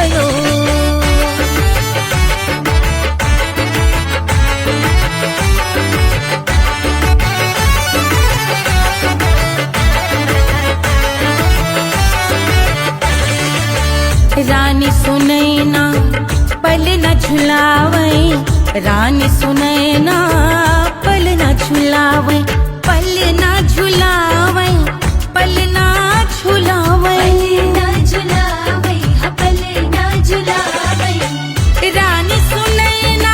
भयो। रानी सुनैना पल न झुलावे, रानी सुनैना पल न झुलावे, पल न झुलावे, पल न झुलावे, पल न झुलावे। रानी सुनैना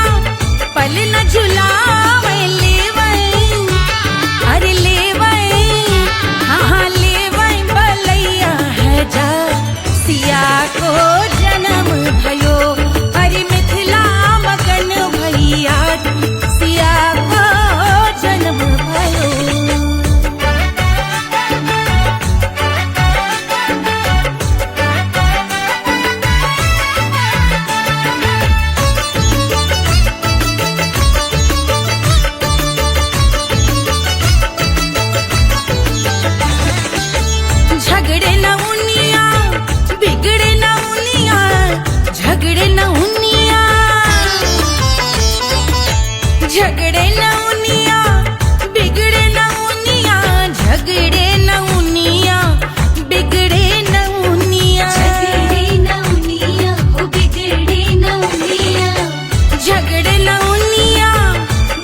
पल न झुलावे, लेवै अरे लेवै, हाँ लेवै बलैया है जा सिया को जन्म भयो, अरे मिथिला मगन भैया सिया को जन्म भयो। झगड़े न उनिया बिगड़े न उनिया, झगड़े न उनिया, झगड़े न उनिया बिगड़े न उनिया, झगड़े न उनिया बिगड़े न उनिया, झगड़े न उनिया हो बिगड़े न उनिया, झगड़े न उनिया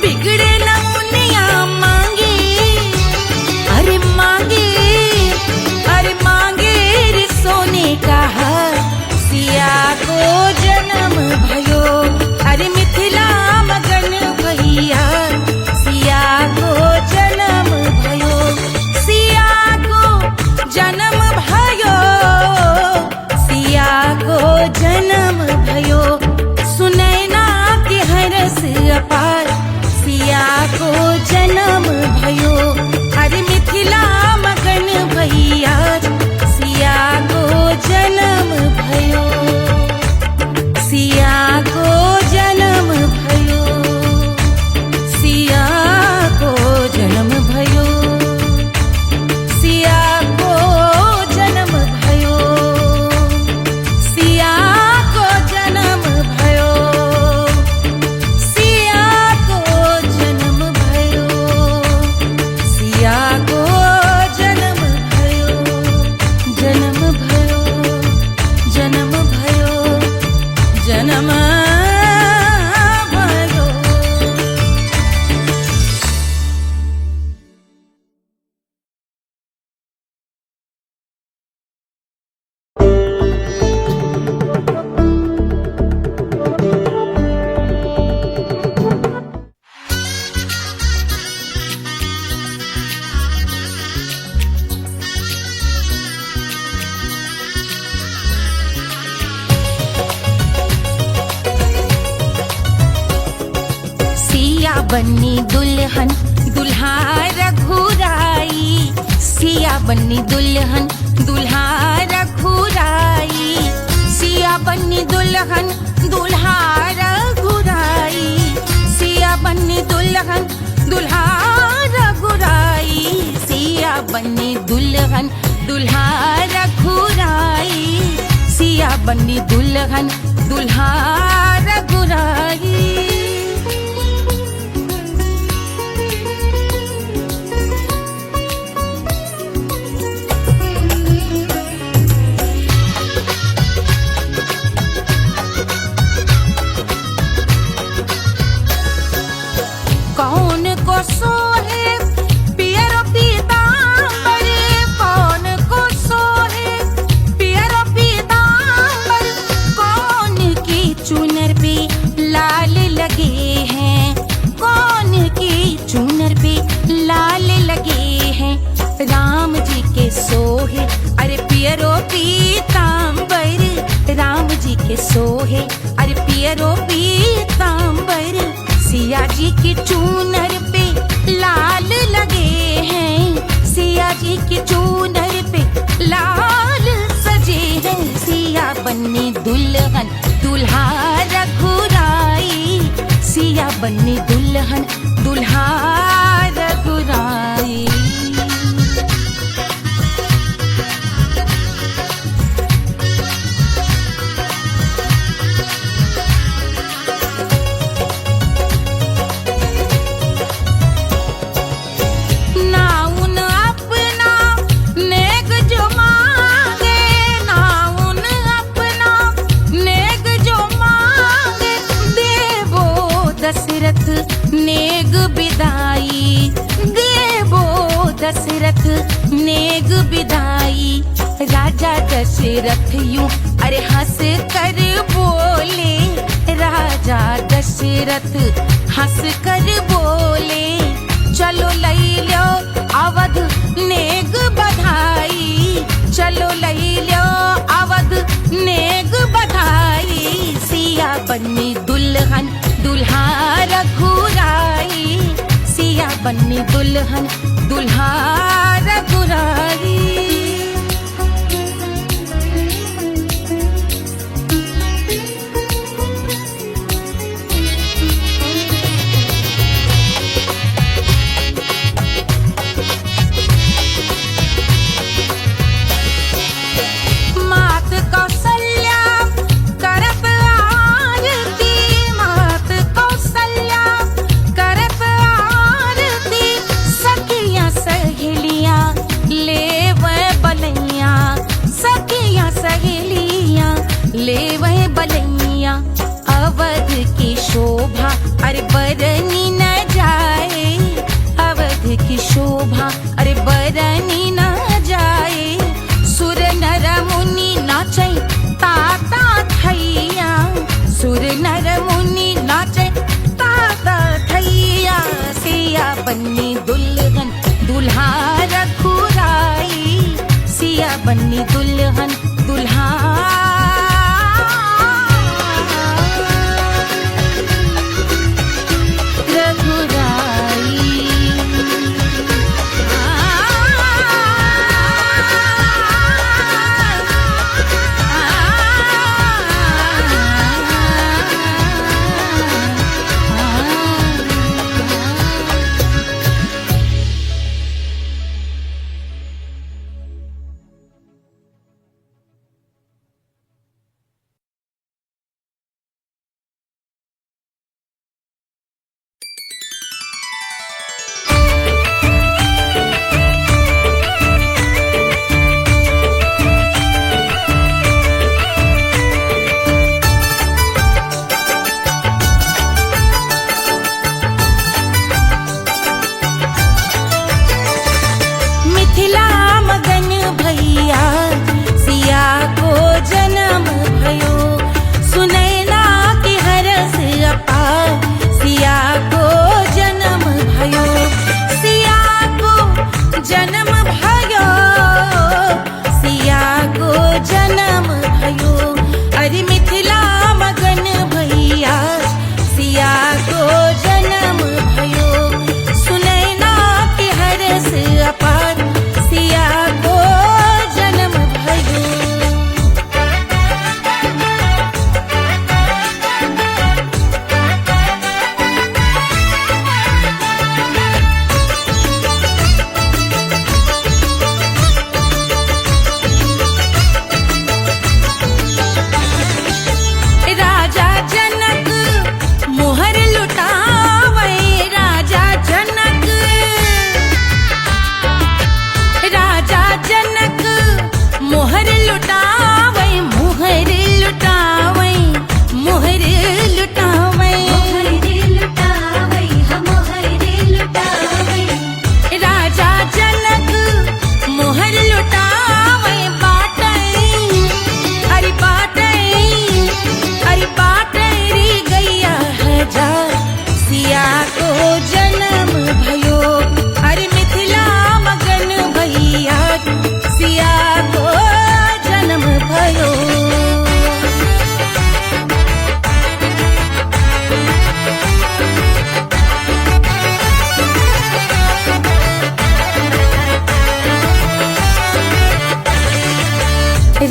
बिगड़े न उनिया, मांगे अरे मांगे, अरे मांगे रे सोने का हार सिया को जन्म भयो, अरे मिथिला मगन भैया सिया को जन्म भयो, सिया को जन्म भयो, सिया को जन्म भयो। सुनैना के हरस अपार सिया को जन्म भयो, अरे मिथिला मगन भैया सिया को जन्म भयो, सिया को जन्म भयो, सिया को जन्म भयो, सिया को जन्म भयो, सिया को जन्म भयो, सिया को जन्म भयो, सिया को जन्म भयो, जन्म भयो, जन्म भयो, जन्म भयो। सिया बन्नी दुल्हन दुल्हा रघुराई, सिया बन्नी दुल्हन दुल्हा रघुराई, सिया बन्नी दुल्हन दुल्हा रघुराई, सिया बन्नी दुल्हन दुल्हा रघुराई, सिया बन्नी दुल्हन दुल्हा रघुराई, सिया बन्नी दुल्हन दुल्हा रघुराई। कौन को सोहे पियरो पीतांबर, कौन को सोहे पियरो पीतांबर, कौन की चुनर पे लाल लगे हैं, कौन की चुनर पे लाल लगे हैं, राम जी के सोहे अरे पियरो पीतांबर, राम जी के सोहे अरे पियरो पीतांबर, सिया जी की चूनर पे लाल लगे हैं, सिया जी की चूनर पे लाल सजे हैं, सिया बन्नी दुल्हन दुल्हा रघुराई, सिया बन्नी दुल्हन दुल्हा रघुराई। दशरथ नेग बिदाई, देवो दशरथ नेग बिदाई। राजा दशरथ यूं अरे हंस कर बोले, राजा दशरथ हंस कर बोले, चलो लई लो अवध नेग बधाई, चलो लई लो अवध नेग बधाई। सिया बन्नी दुल्हन दुल्हा रघुराई, सिया बन्नी दुल्हन दुल्हा रघुराई। ले वह बलैया अवध की शोभा अरे बरनी न जाए, अवध की शोभा अरे बरनी न जाए। सुर नर मुनि नाचे ताता थैया, सुर नर मुनि नाचे ताता थैया। सिया बन्नी दुल्हन दुल्हा रघुराई, सिया बन्नी दुल्हन दुल्हा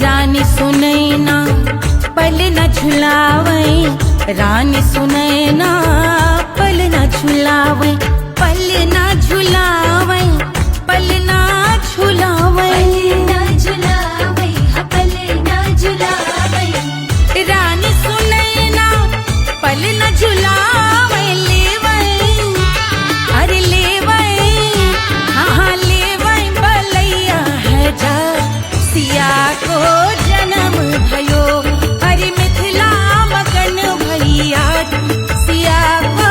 रानी सुनैना पल न झुलावे, रानी सुनैना पल न झुलावे, पल न झुलावे, पल न झुलावे, पल न झुलावे। रानी सुनैना पल न झुलावे, लेवै अरे लेवै हाँ लेवै बलैया है जा। सिया को जन्म भयो अरे मिथिला मगन भैया, सिया को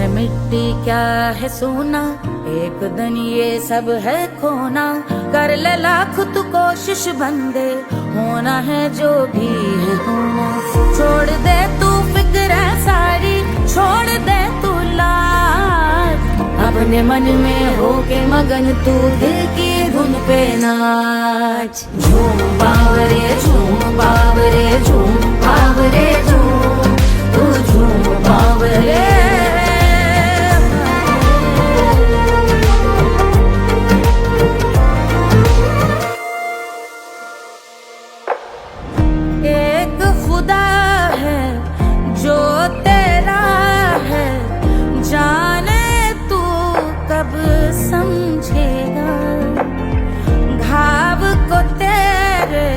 है मिट्टी क्या है सोना, एक दिन ये सब है खोना। कर ले लाख तू कोशिश बंदे, होना है जो भी है होना। छोड़ दे तू फिक्र सारी, छोड़ दे तू लाज, अपने मन में होके मगन तू दिल की धुन पे नाच। झूम बावरे झूम बावरे झूम बावरे झूम, तू झूम बावरे। एक खुदा है जो तेरा है, जाने तू कब समझेगा। घाव को तेरे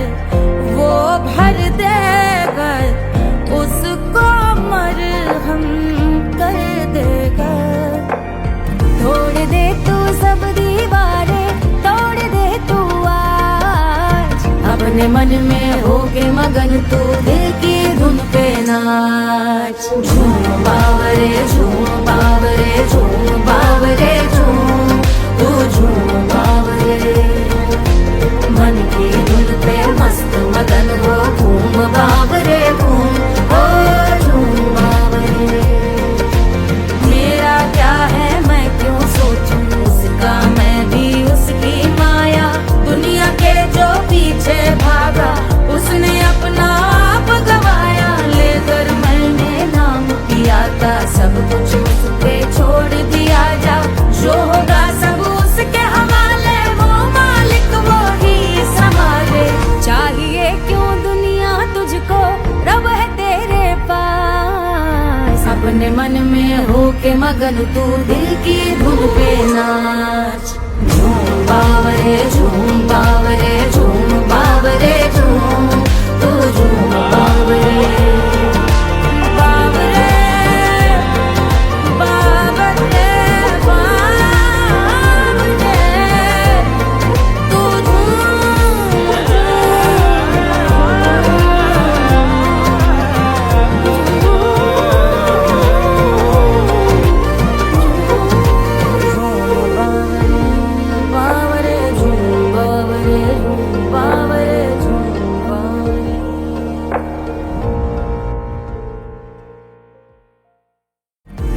वो भर देगा, उसको मरहम कर देगा। तोड़ दे तू सब दीवारें, तोड़ दे तू आज, अपने मन में होके मगन तू दिल की धुन पे नाच। झूम बावरे झूम बावरे झूम बावरे झूम, तू झूम बावरे। मन की धुन पे मस्त मगन हो, घूम बावरे घूम, ओ झूम बावरे। मेरा क्या है मैं क्यों सोचूं उसका, मैं भी उसकी माया। दुनिया के जो पीछे भागा, उसने अपना आप गवाया। लेकर मैंने नाम किया था, सब कुछ उस पे छोड़ दिया जा। जो होगा सब उसके हवाले, वो मालिक वो ही संभाले। चाहिए क्यों दुनिया तुझको, रब है तेरे पास। अपने मन में होके मगन तू दिल की धुन पे नाच। झूम बावरे झूम बावरे झूम बावरे झूम, तू झूम बावरे। बावरे बावरे बावरे, तू बावरे झूम बावरे बावरे झूम बावरे।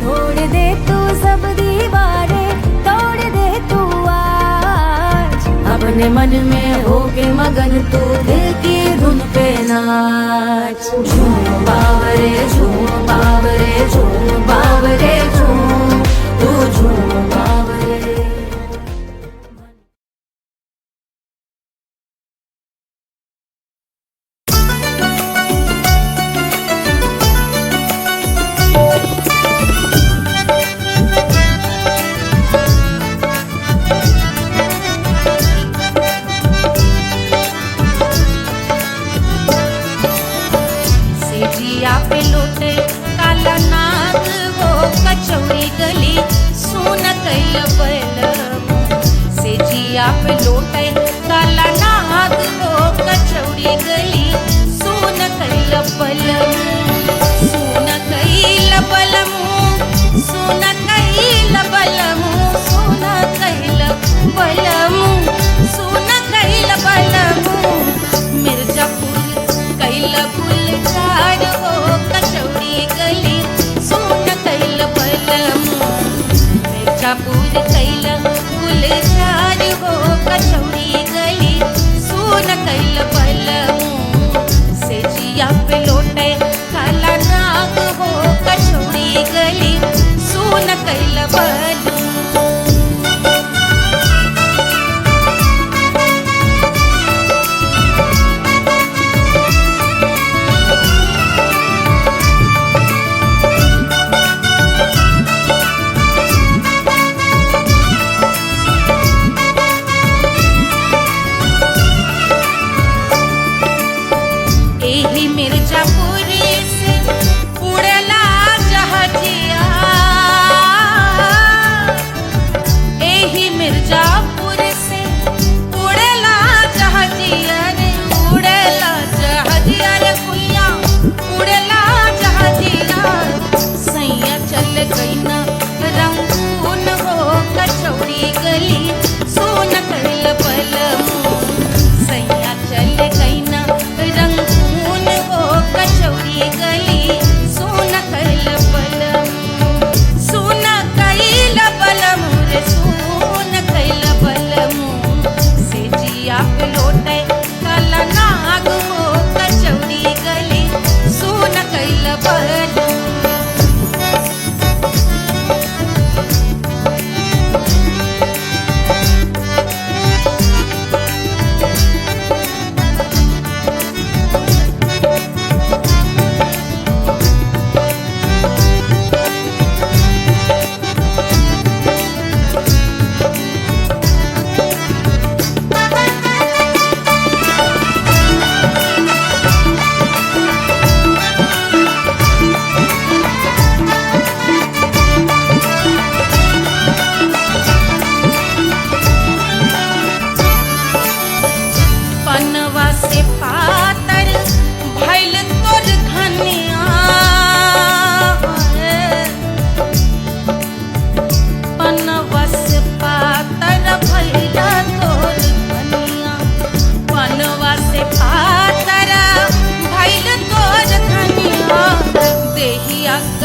तोड़ दे तू सब दीवारें, तोड़ दे तू आज, अपने मन में होके मगन तू दिल की धुन पे नाच। झूम बावरे झूम बावरे झूम बावरे झूम, तू झूम बावरे। सेजिया पे लौटे काला नाग, वो कचौड़ी गली सुन कैल बलमु। सेजिया पे लौटे काला नाग, वो कचौड़ी गली सुन कैल बलमु। सुन कैल बलमु, सुन कैल बलमु, सुन कैल बलमु, सुन कैल बलमु। मिर्जापुर कैल गुलजार हो, कचौड़ी गली सुन कैल बलमु। मिर्जापुर कैल गुलजार हो, कचौड़ी गली सुन कैल बलमु। सेजिया पे लौटे काला नाग हो, कचौड़ी गली सुन कैल बलमु।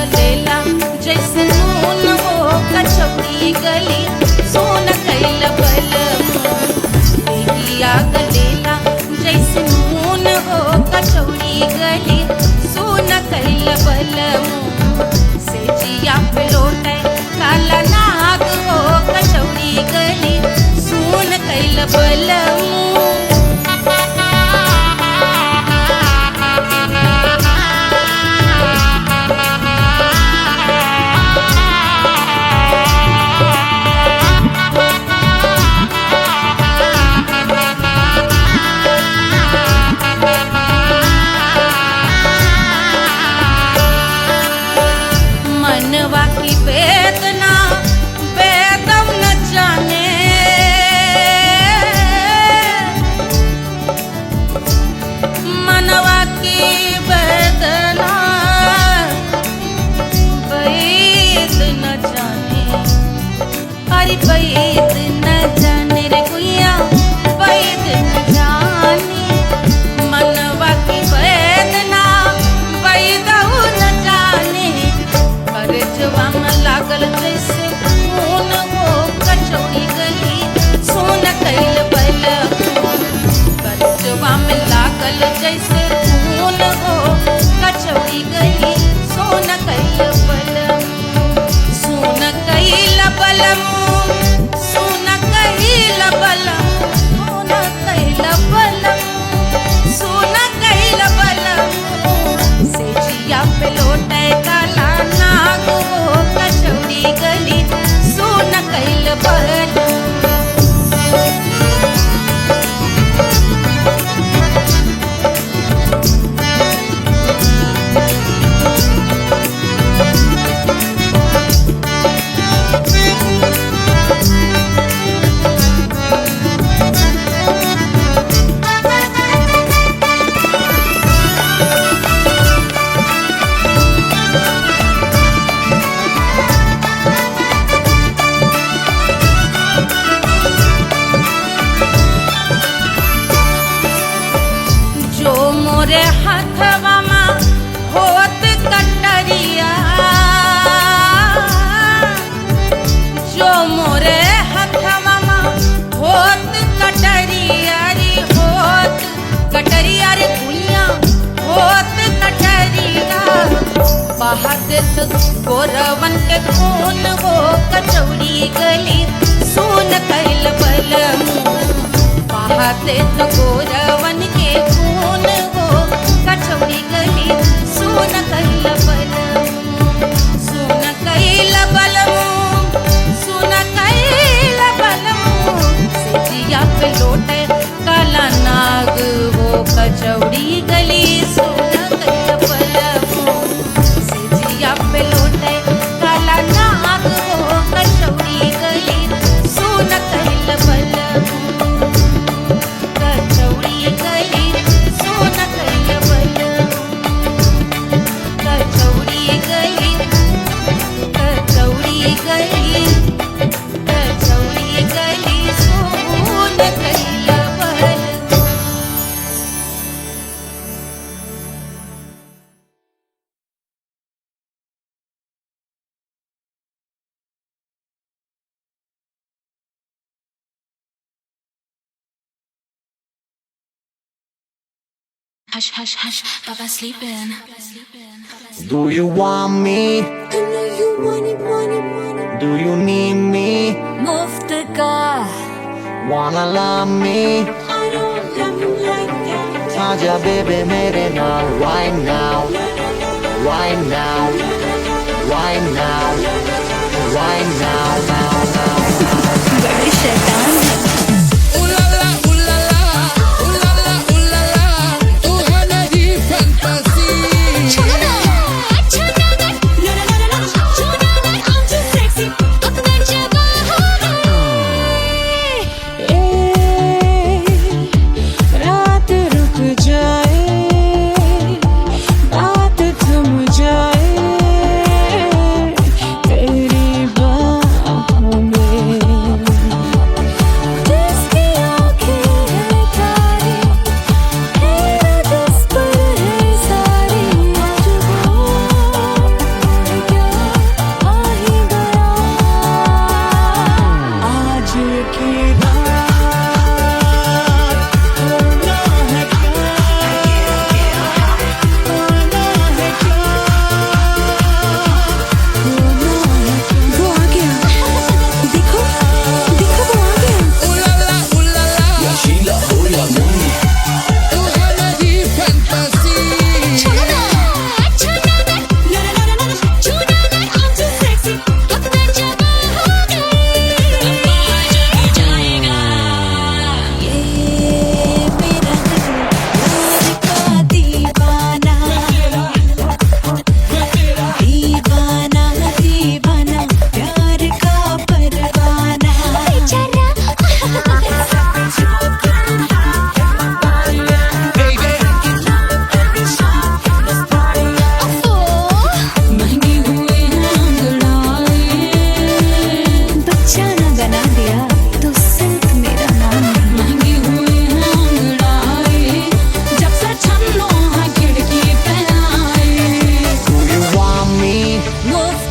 गलेला जैसे नून हो कचौड़ी गली सोन कैल बलमो देहिया गलेला जैसे नून हो कचौड़ी गली सोन कैल बलमो से जिया पे लौटे काला नाग हो कचौड़ी गली सोन कैल बलमो मनवा की वेदना वेदम न जाने मनवा की वेदना वेद न जाने अरे वेद न जाने रे गुइया वेद न जाने मनवा की वेदना वेद न जाने करजवा में लागल जैसे खून हो कचौड़ी गली सोन कैल बलमो करजवा में लागल जैसे खून हो कचौड़ी गली सोन कैल बलमो सोन कैल बलमो सोन कैल बलमो सोन कैल बलमो से जिया पे लौटे काला नाग हो कचौड़ी गली सोन कैल बलमो जो मोरे हाथवा में होत कटरिया जो मोरे हाथवा में होत कटरिया रे होत कटरिया रे दुनिया होत कटरिया बहाते तो गोरवन के खून हो कचौड़ी गली सोन कैल बलमो बहाते तो गोरवन के खून हो कचौड़ी गली सोन कैल बलमो सोन कैल बलमो सोन कैल बलमो से जिया पे लौटे काला नाग हो कचौड़ी गली सोन कैल बलमो से जिया पे लौटे काला नाग हो कचौड़ी गली सोन कैल बलमो कचौड़ी गली सोन कैल बलमो कचौड़ी गली कचौड़ी गली कचौड़ी गली सोन कैल बलमो Hush, hush, hush, Baba sleeping. Do you want me? I know you want it, want it, want it. Do you need me? Muftaga, Wanna love me? I don't love you like that. Aja baby mere naal right now, right now, right now, right now, now, now. Very shaitan hai.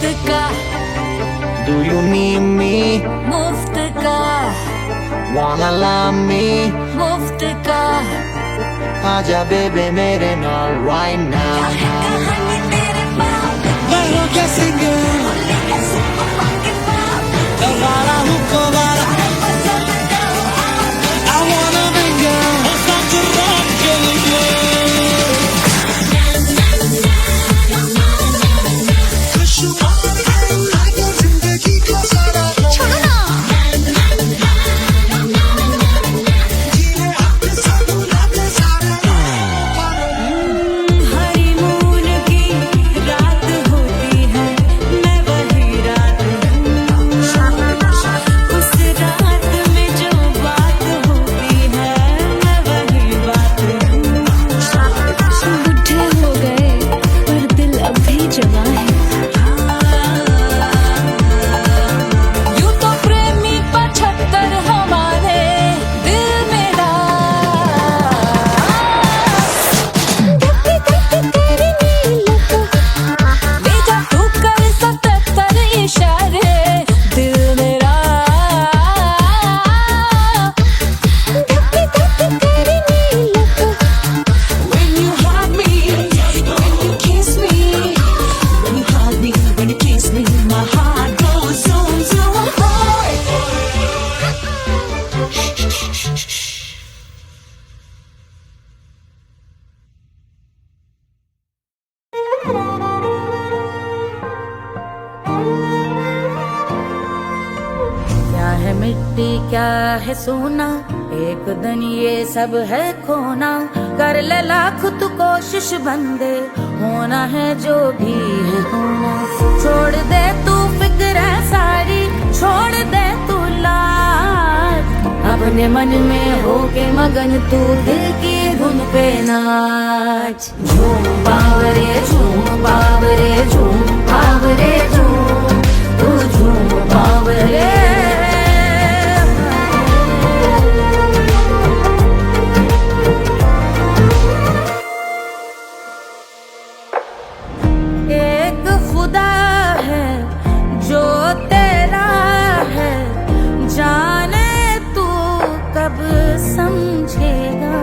मुफ्त का Do you need me? मुफ्त का Wanna love me? मुफ्त का आजा बेबे मेरे नाल right now. कहानी तेरे बाप मैं हूँ कैसे वाला हूँ कोवाला I wanna be girl such a rock जिंदगी का सारा छोड़ो ना हनीमून की रात होती है मैं वही रात हूँ उस रात में जो बात होती है मैं वही बात हूँ बुढ़े हो गए पर दिल अब भी जवां है यूं तो प्रेमी 75 हमारे दिल मेरा बेजा तू कर 77 इशारे दिल मेरा When you hug me, when you kiss me, when you hug me, when you kiss me, my heart goes zoom zoom. क्या है मिट्टी क्या है सोना एक दिन ये सब है खोना कर ले लाख तू कोशिश बंदे होना है जो भी है होना छोड़ दे तू फिक्र है सारी छोड़ दे तू लाज अपने मन में होके मगन तू दिल की धुन पे नाच झूम बावरे झूम बावरे झूम बावरे झूम तू झूम बावरे एक खुदा है जो तेरा है जाने तू कब समझेगा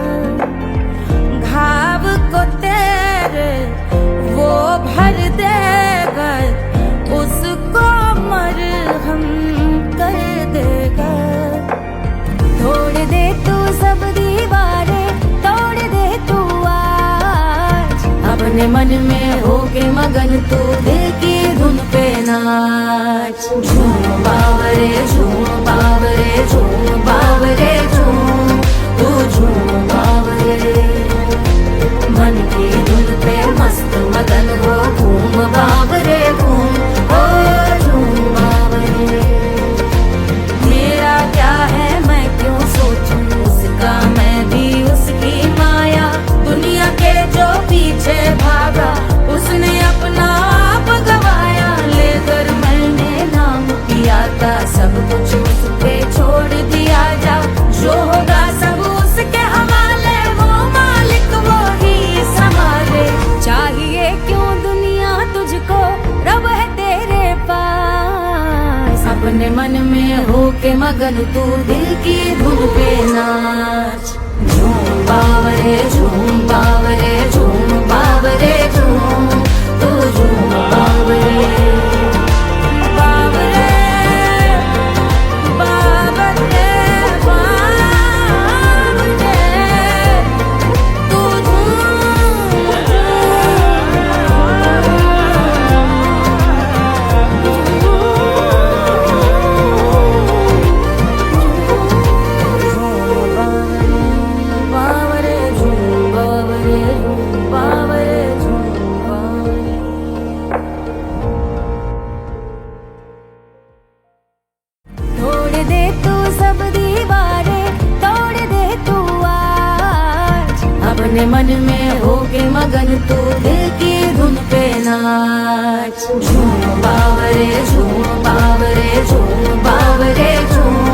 घाव को तेरे वो भर देगा उसको मरहम कर देगा तोड़ दे तू सब दीवारें तोड़ दे तू आज अपने मन में होके मगन तू दिल की धुन पे नाच झूम बावरे झूम बावरे झूम बावरे झूम तू झूम बावरे मन की धुन पे मस्त मगन हो घूम बावरे घूम ओ झूम बावरे मेरा क्या है मैं क्यों सोचूं उसका मैं भी उसकी माया दुनिया के जो पीछे भागा उसने अपना आप गवाया लेकर मैंने नाम किया था सब कुछ उस पे छोड़ दिया जा जो होगा सब उसके हवाले वो मालिक वो ही संभाले चाहिए क्यों दुनिया तुझको रब है तेरे पास अपने मन में होके मगन तू दिल की धुन पे नाच झूम बावरे झूम बावरे झूम बावरे झूम तू झूम बावरे बावरे बावरे बावरे तू बावरे झूम बावरे बावरे झूम बावरे तोड़ दे तू सब दीवारें तोड़ दे तू आज अपने मन में होके मगन तू दिल की धुन पे नाच झूम बावरे झूम बावरे झूम बावरे झूम